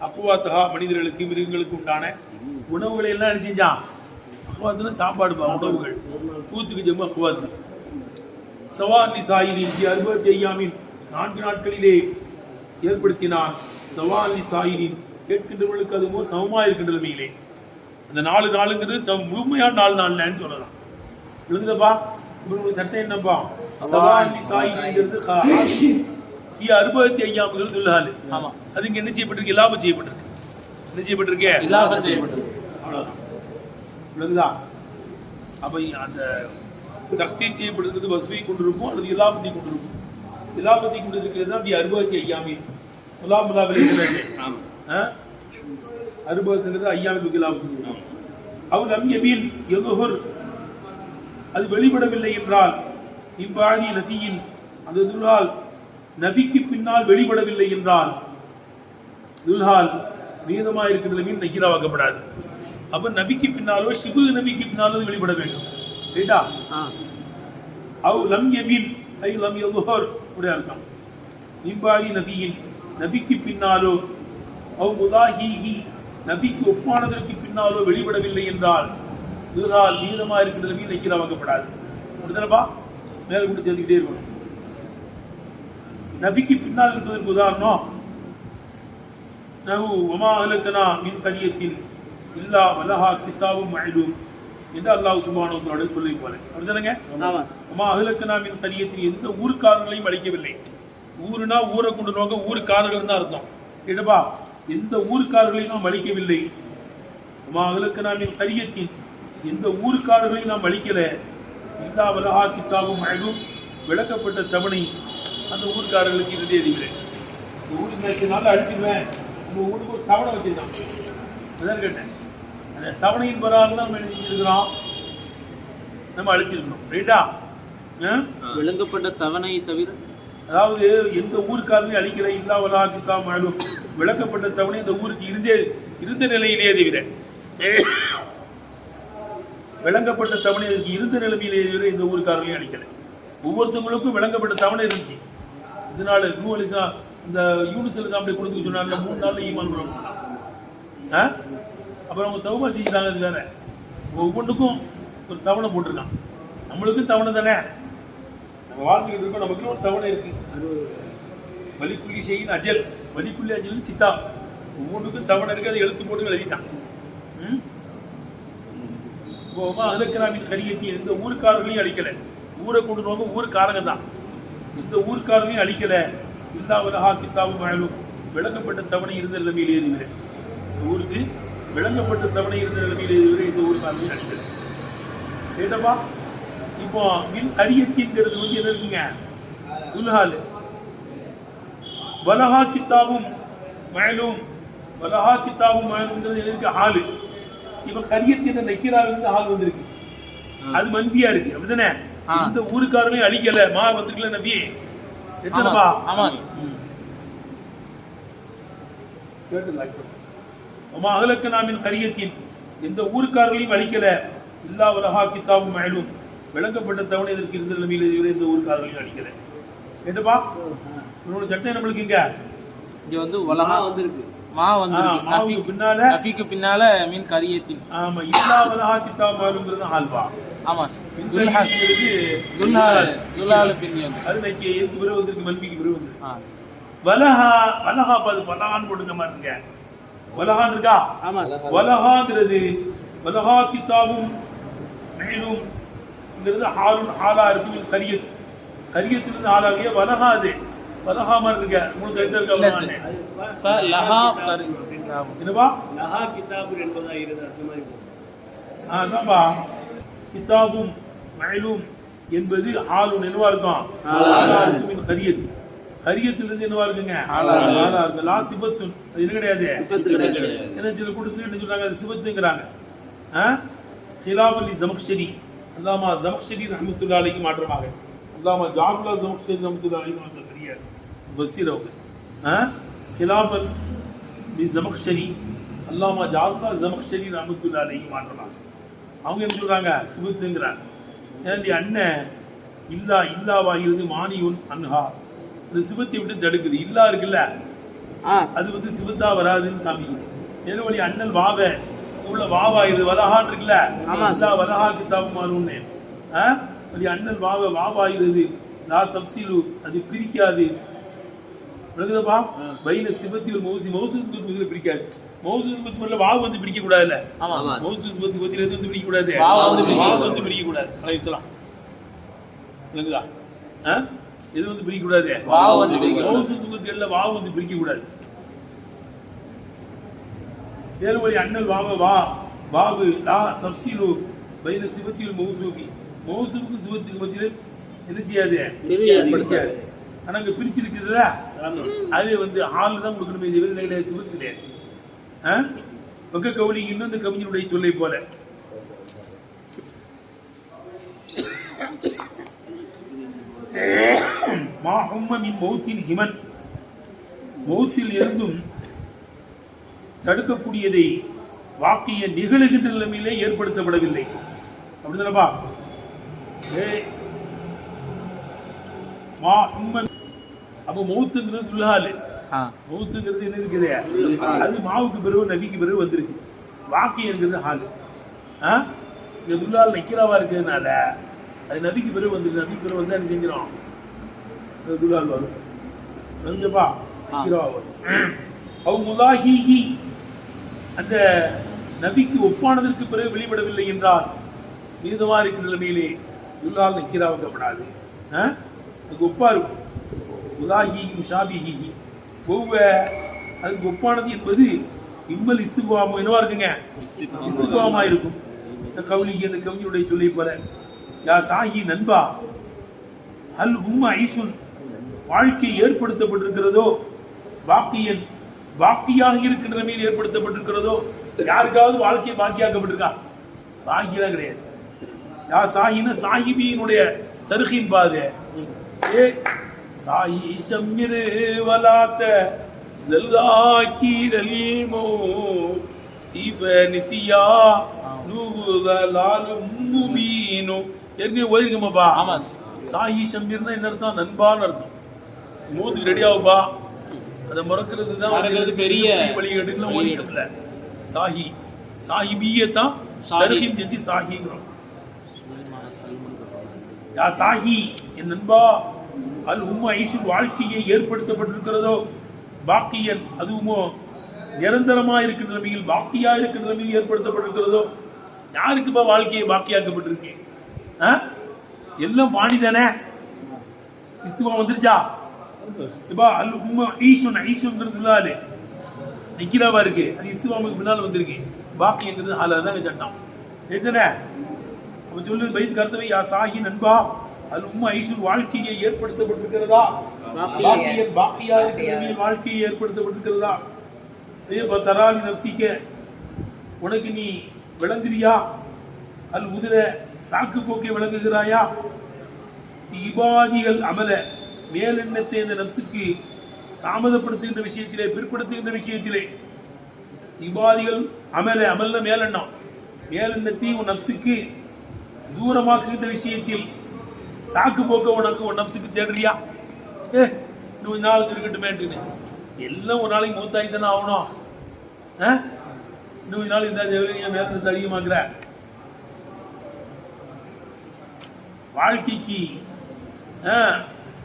அக்குவாத்தகா மனிதர்களுக்கு மிருகங்களுக்கு உண்டான உணவுகளை எல்லாம் என்ன செஞ்சான்? அக்குவாத்துனா சாப்பாடு உணவுகள். கூத்துக்கு ஜம்மு அக்குவாத்து. சவாலி சாயினி அறுபத்தி ஐயாமின் 4 நாட்களிலே ஏற்படுத்தினான். சவாலி சாயினின் கேட்கின்றவர்களுக்கு அதுவும் சமமா இருக்கின்ற நிலையிலே அந்த 4 நாளுங்கிறது முழுமையான 4 நாள்னு சொல்லலாம். விழுந்தப்பா? இவங்களுக்கு சட்டம் என்னப்பா? சவாலி சாயினிங்கிறது அறுபத்தி ஐயாம் துல்ஹால். ஆமா. அது இங்க என்ன செய்யப்பட்டிருக்கு? இலாபம் செய்யப்பட்டிருக்கு. என்ன செய்யப்பட்டிருக்கு? இலாபம் செய்யப்பட்டது. அவ்வளவுதான். விளங்குதா? அப்ப அந்த தக்சீர் செய்யப்பட்டிருக்கிறது வஸ்வை கொண்டிருக்கும் அல்லது இலாபத்தை கொண்டிருக்கும். இலாபத்தை கொண்டிருக்கிறது தான் அறுபத்தி ஐயாமி அறுபதுங்கிறது ஐயாமி இலாபத்துக்கு. அவர் நம்பியபில் எதுஹர் அது வெளிப்படவில்லை என்றால் இவ்வாதி நபியின் அந்த துல்ஹால் நபிக்கு பின்னால் வெளிப்படவில்லை என்றால் துல்ஹால் மீதமாக இருக்கிறது மீன் நக்கீராவாக்கப்படாது. அப்ப நபிக்கு பின்னாலோ சிபு நபிக்கு பின்னாலோ வெளிப்பட வேண்டும். ரைட்டா? அவ் லம் யபில் ஐ லம் யதுஹர் உடைய அர்த்தம். இவ்வாதி நபியின் நபிக்கு பின்னாலோ அவ் முதாஹிஹி நபிக்கு ஒப்பானதற்கு பின்னாலோ வெளிப்படவில்லை என்றால் துல்ஹால் மீதமாக இருக்கிறது மீன் நக்கீராவாக்கப்படாது. அப்படிதானப்பா? மேல கொண்டு சேர்த்துக்கிட்டே இருக்கணும். நபிக்கு பின்னால் இருப்பதற்கு உதாரணம் நஹு வமா அஹ்லக்னா மின் கரியத்தின் இல்லா வலஹா கிதாபும் மஅலூம் என்று அல்லாஹ் சுப்ஹானஹு வ தஆலா சொல்லி போறேன். அப்படிதானங்க? ஆமா. வமா அஹ்லக்னா மின் கரியத்தின் எந்த ஊர்க்காரர்களையும் அழிக்கவில்லை. ஊருனா ஊரை கொண்டு நோக்க ஊர்க்காரர்கள் தான் அர்த்தம். கேட்டப்பா? எந்த ஊர்க்காரர்களையும் நாம் அழிக்கவில்லை. வமா அஹ்லக்னா மின் கரியத்தின் எந்த ஊர்க்காரர்களையும் நாம் அழிக்கல. இல்லா வலஹா கிதாபும் மஅலூம் விளக்கப்பட்ட தவணை அந்த ஊர்க்காரர்களுக்கு இருந்தே அறிகிறேன். ஊருக்கு நாள் அடிச்சிருவேன். உங்க ஊருக்கு ஒரு தவணை வச்சிருக்கான். அதான் கேட்டேன். அந்த தவணையின் பரால் தான் நம்ம எழுதிருக்கிறோம், நம்ம அழிச்சிருக்கிறோம். ரைட்டா? விளங்கப்பட்ட தவணையை தவிர அதாவது எந்த ஊருக்காரனையும் அழிக்கல. இல்லா வலா கிதாபும் மஅலூம் விளக்கப்பட்ட தவணை இந்த ஊருக்கு இருந்த நிலையிலே தவிர விளங்கப்பட்ட தவணை இருந்த நிலைமையிலே தவிர இந்த ஊருக்காரனையும் அழிக்கல. ஒவ்வொருத்தவங்களுக்கும் விளங்கப்பட்ட தவணை இருந்துச்சு. இதனால இந்த யூனுஸ் அலைஹிஸ்ஸலாம் கொடுத்து சொன்னாங்க 3 நாள்ல ஈமான் கொள்ள முடியும். அப்புறம் அவங்க தௌபா செஞ்சுட்டாங்க. அது வேற. ஒவ்வொன்றுக்கும் ஒரு தவணை போட்டிருக்கான். நம்மளுக்கும் தவணை தானே, நம்ம வாழ்ந்துக்கிட்டு இருக்கோம். நமக்கு ஒரு தவணை இருக்கு. வலிக்குள்ளி செய்யின் அஜல் வலிக்குள்ளி அஜல் கிதாப். ஒவ்வொன்றுக்கும் தவணை இருக்கு. அதை எழுத்து போட்டு எழுதிட்டான். அதுலக்கிராமின் கரியத்தை எந்த ஊருக்காரர்களையும் அழிக்கல. ஊரை கொண்டு நோக்க ஊருக்காரங்க தான். எந்த ஊருக்காரனையும் அழிக்கல. இல்லா வலஹா கிதாபும் மஅலூம் விளங்கப்பட்ட தவணை இருந்த நிலைமையில் எழுதுகிறேன். இந்த ஊருக்கு விளங்கப்பட்ட தவணை இருந்த நிலைமையில் எழுதுகிறேன். இந்த ஊருக்காரனையும் அழிக்கல. கேட்டப்பா? இப்போ மின் கரியத்தின்கிறது வந்து என்ன இருக்குங்க? துல்ஹால். வலஹா கிதாபும் மஅலூம் வலஹா கிதாபும் மஅலூம்ங்கிறது எதற்கு? ஆளு. இப்ப கரியத்தின் நக்கீராவிலிருந்து ஆள் வந்திருக்கு. அது மன்பியா இருக்கு. அப்படிதானே? இந்த ஊருக்காரனையும் அழிக்கல. மா வந்திருக்கல நபி. எத்தனைப்பா? ஆமா. வமா அஹ்லக்னா மின் கரியத்தின் எந்த ஊருக்காரர்களையும் அழிக்கல. இல்லா வலஹா கிதாபும் மஅலூம் விளங்கப்பட்ட தவணை இதற்கு இருந்த நிலைமையில் இதுவரை இந்த ஊருக்காரர்களையும் அழிக்கல. கேட்டுப்பா? இன்னொரு சட்டம் நம்மளுக்கு இங்க வந்து வலஹா வந்திருக்கு. மா வந்திருக்கு. நஃபிக்கு பின்னால மின் கரியத்தின். ஆமா. இல்லா வலஹா கிதாபும் மஅலூம்ங்கிறது ஆல்வா. ஆமா. துல்ஹால் பின்னி அது நக்கி எதுக்கு பிறகு வந்திருக்கு? மன்பிக்கு பிறகு வந்திருக்கு. வலஹா வலஹா பாது வலஹான்னு போட்டுக்க மாதிரி இருக்க. வலஹான் இருக்கா? ஆமா. வலஹாங்கிறது வலஹா கிதாபும் மஅலூம்ங்கிறது ஆளா இருக்கு. கரியத் கரியத்திலிருந்து ஆளாகிய வலஹா. அது வலஹா மாதிரி இருக்க. உங்களுக்கு கரெக்டா இருக்கா? என்னப்பா? லஹா கிதாபு என்பதா இருந்த அர்த்தமா இருக்கும். அதான்பா. கிதாபும் மஅலூம் என்பது ஆளுன் என்னவா இருக்கும்? ஆளா இருக்கும். கரியத் கரியத்திலிருந்து என்னவா இருக்குங்க? ஆளா இருக்கு. லா சிபத்துன் அது என்ன கிடையாது? என்ன சில கூட்டத்தில் என்ன சொல்றாங்க? அது சிபத்துங்கிறாங்க. ஹிலாபலி ஜமக்ஷரி அல்லாமா ஜமக்ஷரி ரஹ்மத்துல்லாஹி அலைஹி மாற்றமாக அல்லாமா ஜாபுல்லா ஜமக்ஷரி ரஹ்மத்துல்லாஹி அலைஹி மாற்றம் கிடையாது. வசீர் அவங்க ஹிலாபல் லி ஜமக்ஷரி அல்லாமா ஜாபுல்லா ஜமக்ஷரி ரஹ்மத்துல்லாஹி அலைஹி மாற்றமாக அவங்க என்ன சொல்றாங்க? சிபத்துங்கிறாங்க. ஏன் அண்ணன் இல்லாவாகிறது மானியுன் அன்ஹா. அது சிபத்தை விட்டு தடுக்குது. இல்லா இருக்குல்ல, அது வந்து சிபத்தா வராதுன்னு காமிக்குது. ஏதோ வழி அண்ணல் வாவ உள்ள வாவாயிருது. வலஹான் இருக்குல்ல, வலஹா கிதாபும் மஅலூம்னு வழி அண்ணல் வாவாயிருது. லா தப்சீலு அது பிரிக்காது. விளங்குதப்பா? பைன சிபத்தி ஒரு மௌசி சிபத்து பிரிக்காது. மௌசு சிபத்து மட்டும் வாவு வந்து பிரிக்க கூடாதுல்ல. மௌசு சிபத்து பத்தியில எது வந்து பிரிக்க கூடாது? வாவு வந்து பிரிக்க கூடாது. அலைஹிஸ்ஸலாம். விளங்குதா? எது வந்து பிரிக்க கூடாது? வாவு வந்து பிரிக்க மௌசூல் சுபத்தியல்ல வாவு வந்து பிரிக்க கூடாது. வேறுமொழி அண்ணல் வாவு லா தஃசீலு பைன சிவத்தில் மௌசூபி. மௌசூபுக்கு சிவத்துக்கு மத்தியில என்ன செய்யாது? பிரிக்காது. ஆனா அங்க பிரிச்சிருக்குதுல, அது வந்து ஆள் தான் கொடுக்கணுமே தவிர சிவத்து கிடையாது. பக்க கவுளி இன்னும் இந்த கவிஞனுடைய சொல்லை போல மௌத்தின் ஹிமன், மௌத்தில் இருந்தும் தடுக்கக்கூடியதை வாக்கிய நிகழுகின்ற நிலைமையிலே ஏற்படுத்தப்படவில்லை. அப்படிதானப்பா? அப்ப மௌத்துங்கிறது துல்ஹாலு. மௌத்துங்கிறது என்ன இருக்குது? அது மாவுக்கு பிறகு நபிக்கு பிறகு வந்திருக்கு. வாக்கியங்கிறது ஹாலு. இந்த துல்லால் நக்கிராவா இருக்கிறதுனால அது நபிக்கு பிறகு வந்துருக்கு. நபிக்கு பிறகு வந்து என்ன செஞ்சிடும்? துல்லால் வரும். வந்துப்பா நக்கிராவா வரும். அவ் முலாஹிஹி, அந்த நபிக்கு ஒப்பானதற்கு பிறகு வெளிப்படவில்லை என்றால் மீதமா இருக்கிற நிலைமையிலே துல்லால் நக்கிராவாக்கப்படாது. அதுக்கு ஒப்பா இருக்கும். முலாஹிஹி ஷாபிஹிஹி, அதுக்கு ஒப்பானது என்பது இம்மல் இஸ்திஃபாம் என்னவா இருக்குங்க? இஸ்திஃபாமா இருக்கும். கவுலிகி அந்த கவிஞருடைய சொல்லை போல யா சாஹி நண்பா அல் உம்ம ஐசுன், வாழ்க்கை ஏற்படுத்தப்பட்டிருக்கிறதோ பாக்கியன், பாக்கியாக இருக்கின்ற நிலையில் ஏற்படுத்தப்பட்டிருக்கிறதோ. யாருக்காவது வாழ்க்கை பாக்கியாக்கப்பட்டிருக்கா? பாக்கியெல்லாம் கிடையாது. யா சாஹின சாஹிபியினுடைய தருகின் பாது சாஹி ஷம்மிரு வலாத்த ஜல்தாக்கிரல் மௌதிஃப நிசியா நூதலாலும் முபீனு. ஏற்கனவே ஓதிருக்கமாப்பா. ஆமா. சாஹி ஷம்மிர்னா என்ன அர்த்தம்? நண்பான்னு அர்த்தம். மௌத்துக்கு ரெடி ஆகுப்பா, அதை மறக்கிறது தான் பெரிய வழிகேடுன்னு ஓதிக்கல. சாஹி சாஹிபியை தான் தர்ஹீம் செஞ்சு சாஹிங்கிறோம். யா சாஹி, என் நண்பா, அல் உம்ம ஐஷு, வாழ்க்கையை ஏற்படுத்தப்பட்டிருக்கிறதோ பாக்கியன், அதுவுமோ நிரந்தரமா இருக்கிற நிலைமையில், பாக்கியா இருக்கிற நிலைமையில் ஏற்படுத்தப்பட்டிருக்கிறதோ. யாருக்குப்பா வாழ்க்கையை பாக்கியாக்கப்பட்டிருக்கு? எல்லாம் வாணி தானே. இஸ்திஃபா வந்துருச்சா? இப்பா அல் உம்ம ஐஷுன், ஐஷுங்கிறது நிக்கிராவா இருக்கு. அது இஸ்திஃபாமுக்கு பின்னால் வந்திருக்கு. பாக்கியங்கிறது ஹால தாங்க சட்டம். எடுத்தானே? அப்ப சொல்லு பைத் கர்த்தவை யா சாஹி நண்பா அல் உம்ம ஐஷுன், வாழ்க்கையை ஏற்படுத்தப்பட்டிருக்கிறதா? பாக்கியன், பாக்கியா இருக்கிற வாழ்க்கையை ஏற்படுத்தப்பட்டிருக்கிறதா? தராலி நப்சிக்க, உனக்கு நீ விளங்குறியா? அல் உதிர, சாக்கு போக்கை விளங்குகிறாயா? இபாதிகள் அமல, மேலெண்ணத்தை இந்த நப்சுக்கு தாமதப்படுத்துகின்ற விஷயத்திலே, பிற்படுத்துகின்ற விஷயத்திலே. இபாதிகள் அமல, அமல்ல மேலெண்ணம், மேலெண்ணத்தை உன் நப்சுக்கு தூரமாக்குகின்ற விஷயத்தில் சாக்கு போக்க உனக்கு உன் நப்சுக்கு தேடுறியா? இன்னும் நாளுக்கு இருக்கட்டுமேட்டுன்னு. எல்லாம் ஒரு நாளைக்கு மூத்தாகி தானே ஆகணும். இன்னும் நாள் இந்த மேலெண்ணத்தை அதிகமாக்குற. வாழ்க்கைக்கு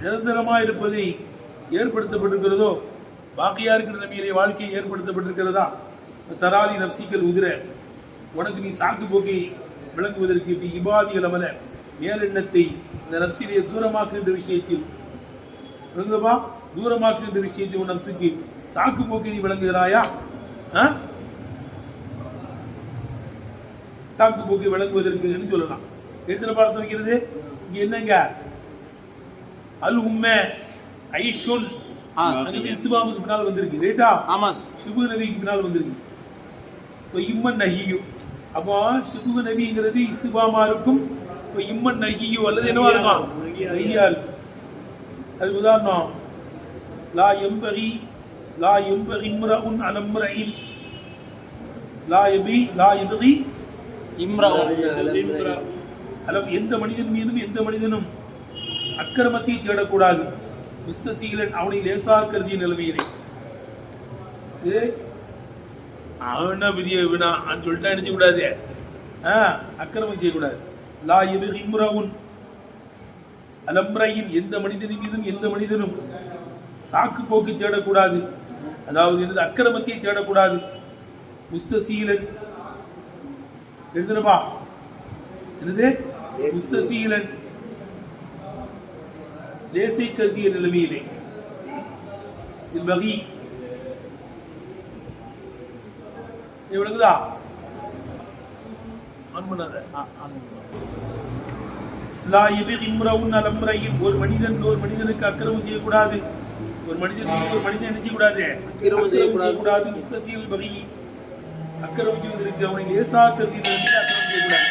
நிரந்தரமா இருப்பதை ஏற்படுத்தப்பட்டிருக்கிறதோ, பாக்கியா இருக்கிற நிலைமையிலே வாழ்க்கையை ஏற்படுத்தப்பட்டிருக்கிறதா? தராலி நப்சிக்கல் உதிர, உனக்கு நீ சாக்கு போக்கை விளங்குவதற்கு இபாதிகள் அமல, மேலெண்ணத்தை இந்த நப்சிலே தூரமாக்குகின்ற விஷயத்தில் விளங்குதப்பா, தூரமாக்குகின்ற விஷயத்தில் உன் நப்சுக்கு சாக்கு போக்கை நீ விளங்குகிறாயா? சாக்கு போக்கை விளங்குவதற்கு சொல்லலாம். எடுத்துல பார்த்து வைக்கிறது இங்க என்னங்க? அல் உம்ம ஐஷுன், இஸ்திஃபாமுக்கு பின்னால் வந்திருக்கு. ரைட்டா? ஆமா. ஷிபு நபிக்கு பின்னால் வந்திருக்கு. இம்மன் நஹியு, அப்போ ஷிபு நபிங்கிறது இஸ்திஃபாமா இருக்கும். இம்மன் நஹியு அல்லது என்னவா இருக்கும்? நஹியா இருக்கும். அது உதாரணம் லா யம்பகி இம்ரஉன் அல இம்ரஇன், லா யபகி இம்ரஉன், எந்த மனிதன் மீதும் எந்த மனிதனும் அக்கிரமத்தை தேடக்கூடாது. முஸ்தசீலன், அவனை லேசாக கருதிய நிலைமையிலே. அவனா பெரிய வினா சொல்லிட்டா நினைச்ச கூடாது, அக்கிரமம் செய்யக்கூடாது. லா யபகி இம்ரஉன் அல இம்ரஇன், எந்த மனிதனின் மீதும் எந்த மனிதனும் சாக்கு போக்கு தேடக்கூடாது, அதாவது என்னது அக்கிரமத்தை தேடக்கூடாது. முஸ்தசீலன் எழுதுனப்பா, என்னது முஸ்தசீலன், லேசை கருதிய நிலைமையிலே வகி விளங்குதா? ஒரு மனிதன் ஒரு மனிதனுக்கு அக்கிரமம் செய்யக்கூடாது. ஒரு மனிதன் என்ன செய்யக்கூடாது? அக்கிரமம் செய்யக்கூடாது. முஸ்தசீல் வகி அக்கிரமம் செய்வதற்கு அவனை லேசா கருதிய நிலைமையிலே அக்கிரமம் செய்யக்கூடாது.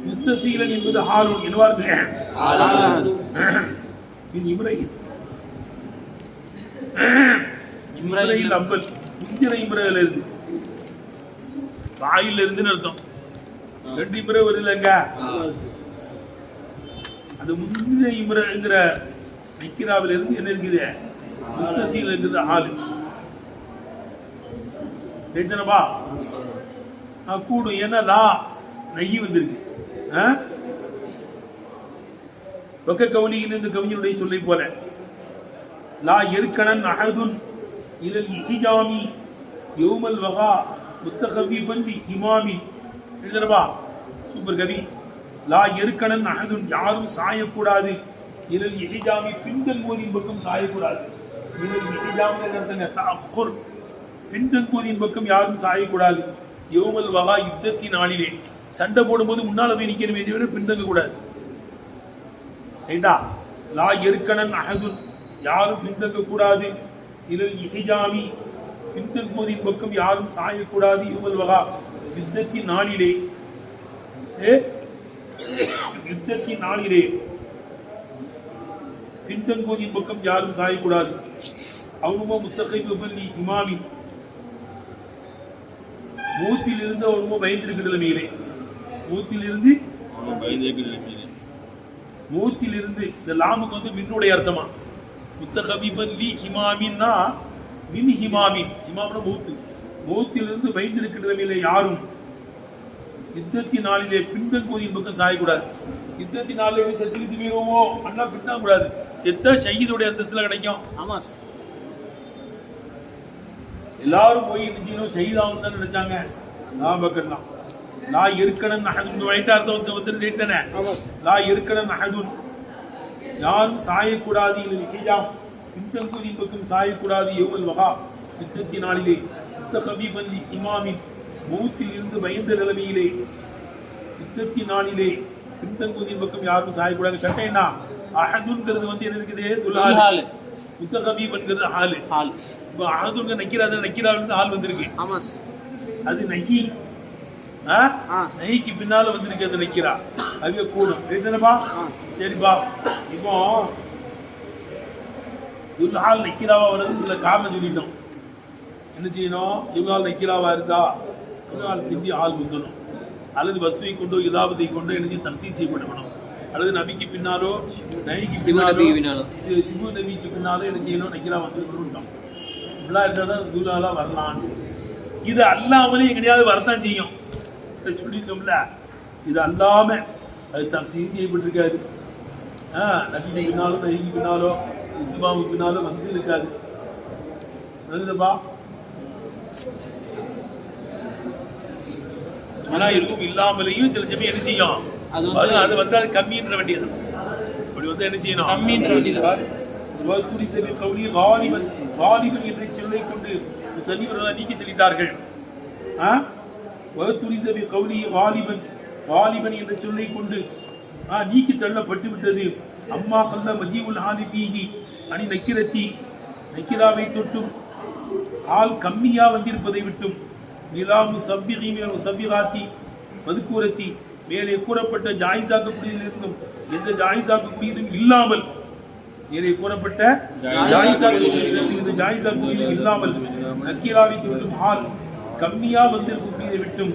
முஸ்தசீலன் என்பது ஹாலூன் என்னவார்கள் இம்ரையில் அவ்வல் முந்தின இம்ரையில இருந்து வாயில இருந்துன்னு அர்த்தம். 2 இம்ரை வருதுலங்க, அந்த முந்தின இம்ரைங்கிற நிக்கிராவில இருந்து என்ன இருக்குது? முஸ்தசீல் இருக்கிறது ஹாலு. சரிதானப்பா? கூடும். ஏன்னா லா நெய் வந்திருக்கு. ரொக்க கவுலியிலிருந்து கவிஞனுடைய சொல்லை போல லா எர்கணன் அஹதுன் இலல் இஹிஜாமி யௌமல் வகா முத்தகவிபன் பி இமாமின். எழுதுறப்பா, சூப்பர் கவி. லா எர்கணன் அஹதுன் யாரும் சாயக்கூடாது. இலல் இஹிஜாமி பின்தங்குவதின் பக்கம் சாயக்கூடாது. இலல் இஹிஜாம் அர்த்தங்க தஅஃகுர், பின்தங்குவதின் பக்கம் யாரும் சாயக்கூடாது. யௌமல் வகா யுத்தத்தின் நாளிலே சண்டை போடும்போது முன்னால போய் நிக்கணுமே தவிர பின்தங்க கூடாது. ரைட்டா? லா எர்கணன் அஹதுன் யாரும் பின்தங்க கூடாது. இலல் இஹிஜாமி பின்தங்குவதின் பக்கம் யாரும் சாயக்கூடாது. யௌமல் வகா யுத்தத்தின் நாளிலே யுத்தத்தின் நாளிலே பின்தங்குவதின் பக்கம் யாரும் சாயக்கூடாது. அவனுமோ முத்தகைபல் இமாமி மூத்தில் இருந்து அவனுமோ பயந்திருக்கிற நிலைமையிலே மூத்தில் இருந்து இந்த லாமுக்கு வந்து மின்னுடைய அர்த்தமா? முத்தகபிபன் லி இமாமின்னா மின் ஹிமாமின். ஹிமாம்னா மூத்தில் இருந்து பயந்திருக்கிற நிலைமையிலே யாரும் யுத்தத்தின் நாளிலே பின்தங்குவதின் பக்கம் சாயக்கூடாது. யுத்தத்தின் நாளிலே செத்து மீறுவோமோ அண்ணா பின்தான் கூடாது. செத்தா ஷஹீதுடைய அந்தஸ்துல கிடைக்கும். ஆமா, எல்லாரும் போய் என்ன செய்யணும்? ஷஹீதாவும் தான் நினைச்சாங்க சஹாபாக்கள்லாம். லா எர்கணன் அஹதுன் ரைட்டா அர்த்தம் வந்து தானே? லா எர்கணன் அஹதுன் யாரும் சாயக்கூடாது. இஹிஜாம் பின்தங்குவதின் பக்கம் சாயக்கூடாது. யௌமல் வகா யுத்தத்தின் நாளிலே முத்தகபிபன் லி இமாமின் மௌத்தில் இருந்து பயந்த நிலைமையிலே யுத்தத்தின் நாளிலே பின்தங்குவதின் பக்கம் யாரும் சாயக்கூடாது. சட்டை என்ன? அஹதுன்ங்கிறது வந்து என்ன இருக்குது? துல்ஹால். முத்தகபிபன்ங்கிறது ஹாலு. இப்போ அஹதுங்க நக்கிரால இருந்து ஆள் வந்திருக்கு. அது நஹி. நஹிக்கு பின்னால வந்திருக்கு அந்த நக்கிரா. அது கூடும். சரிதானப்பா? சரிப்பா. இப்போ துல்ஹால் நக்கிராவா வர்றது சில காரணம் சொல்லிட்டோம். என்ன செய்யணும்? துல்ஹால் நக்கிராவா இருந்தா துல்ஹால் பிந்தி ஆள் வந்துடும். அல்லது வஸ்வை கொண்டோ இதாவதை கொண்டோ என்ன செய்ய தன்சீர் செய்யப்படணும். அல்லது நபிக்கு பின்னாலோ நஹிக்கு பின்னாலோ சிபு நபிக்கு பின்னாலோ என்ன செய்யணும்? நக்கிரா வந்துருக்கணும். இப்படிலாம் இருந்தால் தான் துல்ஹாலா வரலாம். இது அல்லாமலே எங்கேயாவது வரத்தான் செய்யும். சொல்லியிருக்கோம்ல, இது அல்லாம அது தன்சீர் செய்யப்பட்டிருக்காது. நபிக்கு பின்னாலோ நஹிக்கு பின்னாலோ இஸ்மாவுக்கு பின்னாலோ வந்து இருக்காது. விளங்குதப்பா? ஆனா இருக்கும் இல்லாமலேயும் சில சமயம் என்ன செய்யும்? அது வந்து அது கம்மின்ற வேண்டியது. அப்படி வந்து என்ன செய்யணும்? கம்மின்ற வேண்டியது. வாலிபன் என்ற சொல்லை கொண்டு சன்னிவர்கள் நீக்கி தெளித்தார்கள். வாலிபன் என்ற சொல்லை கொண்டு நீக்கி தள்ளப்பட்டு விட்டது. அம்மா கல்ல மஜீவுல் ஹாலிபீஹி அணி நக்கிரத்தி நக்கிராவை தொட்டும் ஆள் கம்மியா வந்திருப்பதை விட்டும் நிலாமு சப்பிகி மேலும் சப்பிகாத்தி மதுக்கூரத்தி மேலே கூறப்பட்ட ஜாயிசாக்கக்கூடியதிலிருந்தும் எந்த ஜாயிசாக்கக்கூடியதும் இல்லாமல் மேலே கூறப்பட்ட ஜாயிசாக்கக்கூடியதும் இல்லாமல் நக்கிராவை தொட்டும் ஆள் கம்மியா வந்திருக்கக்கூடியதை விட்டும்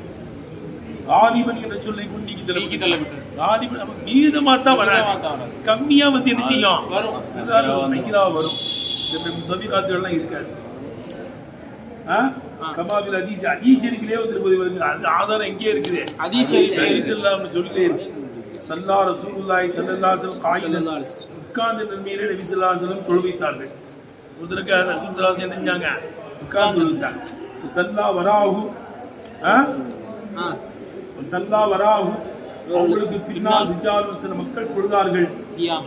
காலிபன் என்ற சொல்லை கொண்டு நீக்கி தள்ளப்பட்டது. காலிபன் நம்ம மீதமா தான் வராது, கம்மியா வந்து என்ன செய்யும்? வரும். நக்கிரா வரும். இந்த சபிகாத்துகள்லாம் இருக்காது. கமாபில் ஹதீஸ் ஷரீஃபிலே வந்திருப்பது அது ஆதாரம் எங்கே இருக்குது? ஹதீஸ் ஷரீஃப் சொல்லிலே இருக்கு. ஸல்லா ரசூலுல்லாஹி ஸல்லல்லாஹு அலைஹி வஸல்லம் காயிதன் உட்கார்ந்த நிலைமையிலே நபி ஸல்லல்லாஹு அலைஹி வஸல்லம் தொழு வைத்தார்கள். ஒருத்தருக்கு ரசூல் ஸல்லல்லாஹு அலைஹி வஸல்லம் என்ன செஞ்சாங்க? உட்கார்ந்து தொழுவிச்சாங்க. ஸல்லா வராஹு ஸல்லா வராஹு அவங்களுக்கு பின்னால் ரிஜாலும் சில மக்கள் தொழுதார்கள்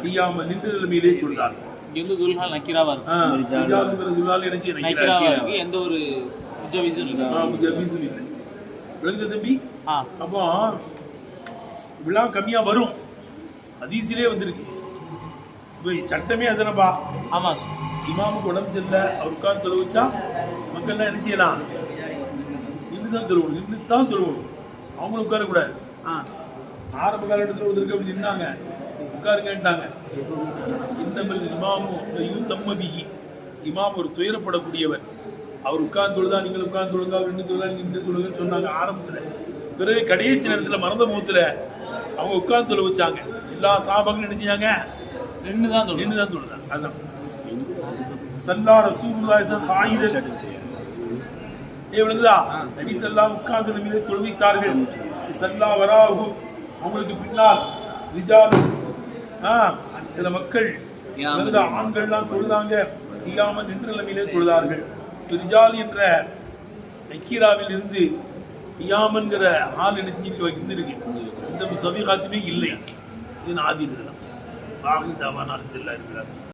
கியாமல் நின்ற நிலைமையிலே தொழுதார்கள். இங்க வந்து துல்ஹால் நக்கீராவா இருக்கு. ரிஜாலுங்கிற துல்ஹால் என்ன செய்ய நக்கீராவா இருக்கு. எந்த ஒரு முஜவ்விஸும் இல்லை. முஜவ்விஸும் இல்லை. விளங்குது தம்பி? அப்போ இவ்வளவு கம்மியா வரும். ஹதீஸிலே வந்திருக்கு. இப்போ சட்டமே அதுனப்பா. ஆமா. இமாமுக்கு உடம்பு சரியில்லை, அவர் உட்கார்ந்து தொழ வச்சா மக்கள்லாம் என்ன செய்யலாம்? நின்றுதான் தொழுவணும், நின்றுதான் தொழுவணும். அவங்களும் உட்காரக்கூடாது. ஆரம்ப காலகட்டத்தில் ஒருத்தருக்கு அப்படி நின்னாங்க, உட்காருங்கன்ட்டாங்க. இன்னமல் இமாமும் தம்மபிஹி, இமாம் ஒரு துயரப்படக்கூடியவர். அவர் உட்கார்ந்து தொழுதா நீங்கள் உட்கார்ந்து தொழுங்க, அவர் நின்று தொழுதா நீங்கள் நின்று தொழுங்கன்னு சொன்னாங்க ஆரம்பத்துல. பிறகு கடைசி நேரத்துல மறந்த முகத்துல அவங்க உட்கார்ந்து தொழ வச்சாங்க. எல்லா சாபாக்களும் நினைச்சாங்க நின்றுதான் தொழுதாங்க. அதுதான் சல்லா ரசூலுல்லாஹி ஸல்லல்லாஹு விளங்குதா? நபி ஸல்லல்லாஹு உட்கார்ந்து நபியை தொழுவித்தார்கள். சல்லா வராஹு, அவங்களுக்கு பின்னால் ரிஜால் சில மக்கள் ஆண்கள்லாம் தொழுதாங்க. கியாமல் நின்ற நிலைமையிலே தொழுதார்கள். ரிஜால் என்ற நக்கீராவில் இருந்து கியாமன்கிற ஆள் நினைச்சிட்டு வைக்கிருக்கு. இந்த சபீகாத்துமே இல்லை. இது ஆதி இருக்கலாம். வாஹில் தாவான் அல்ஹம்துலில்லாஹ் இருக்கிறார்.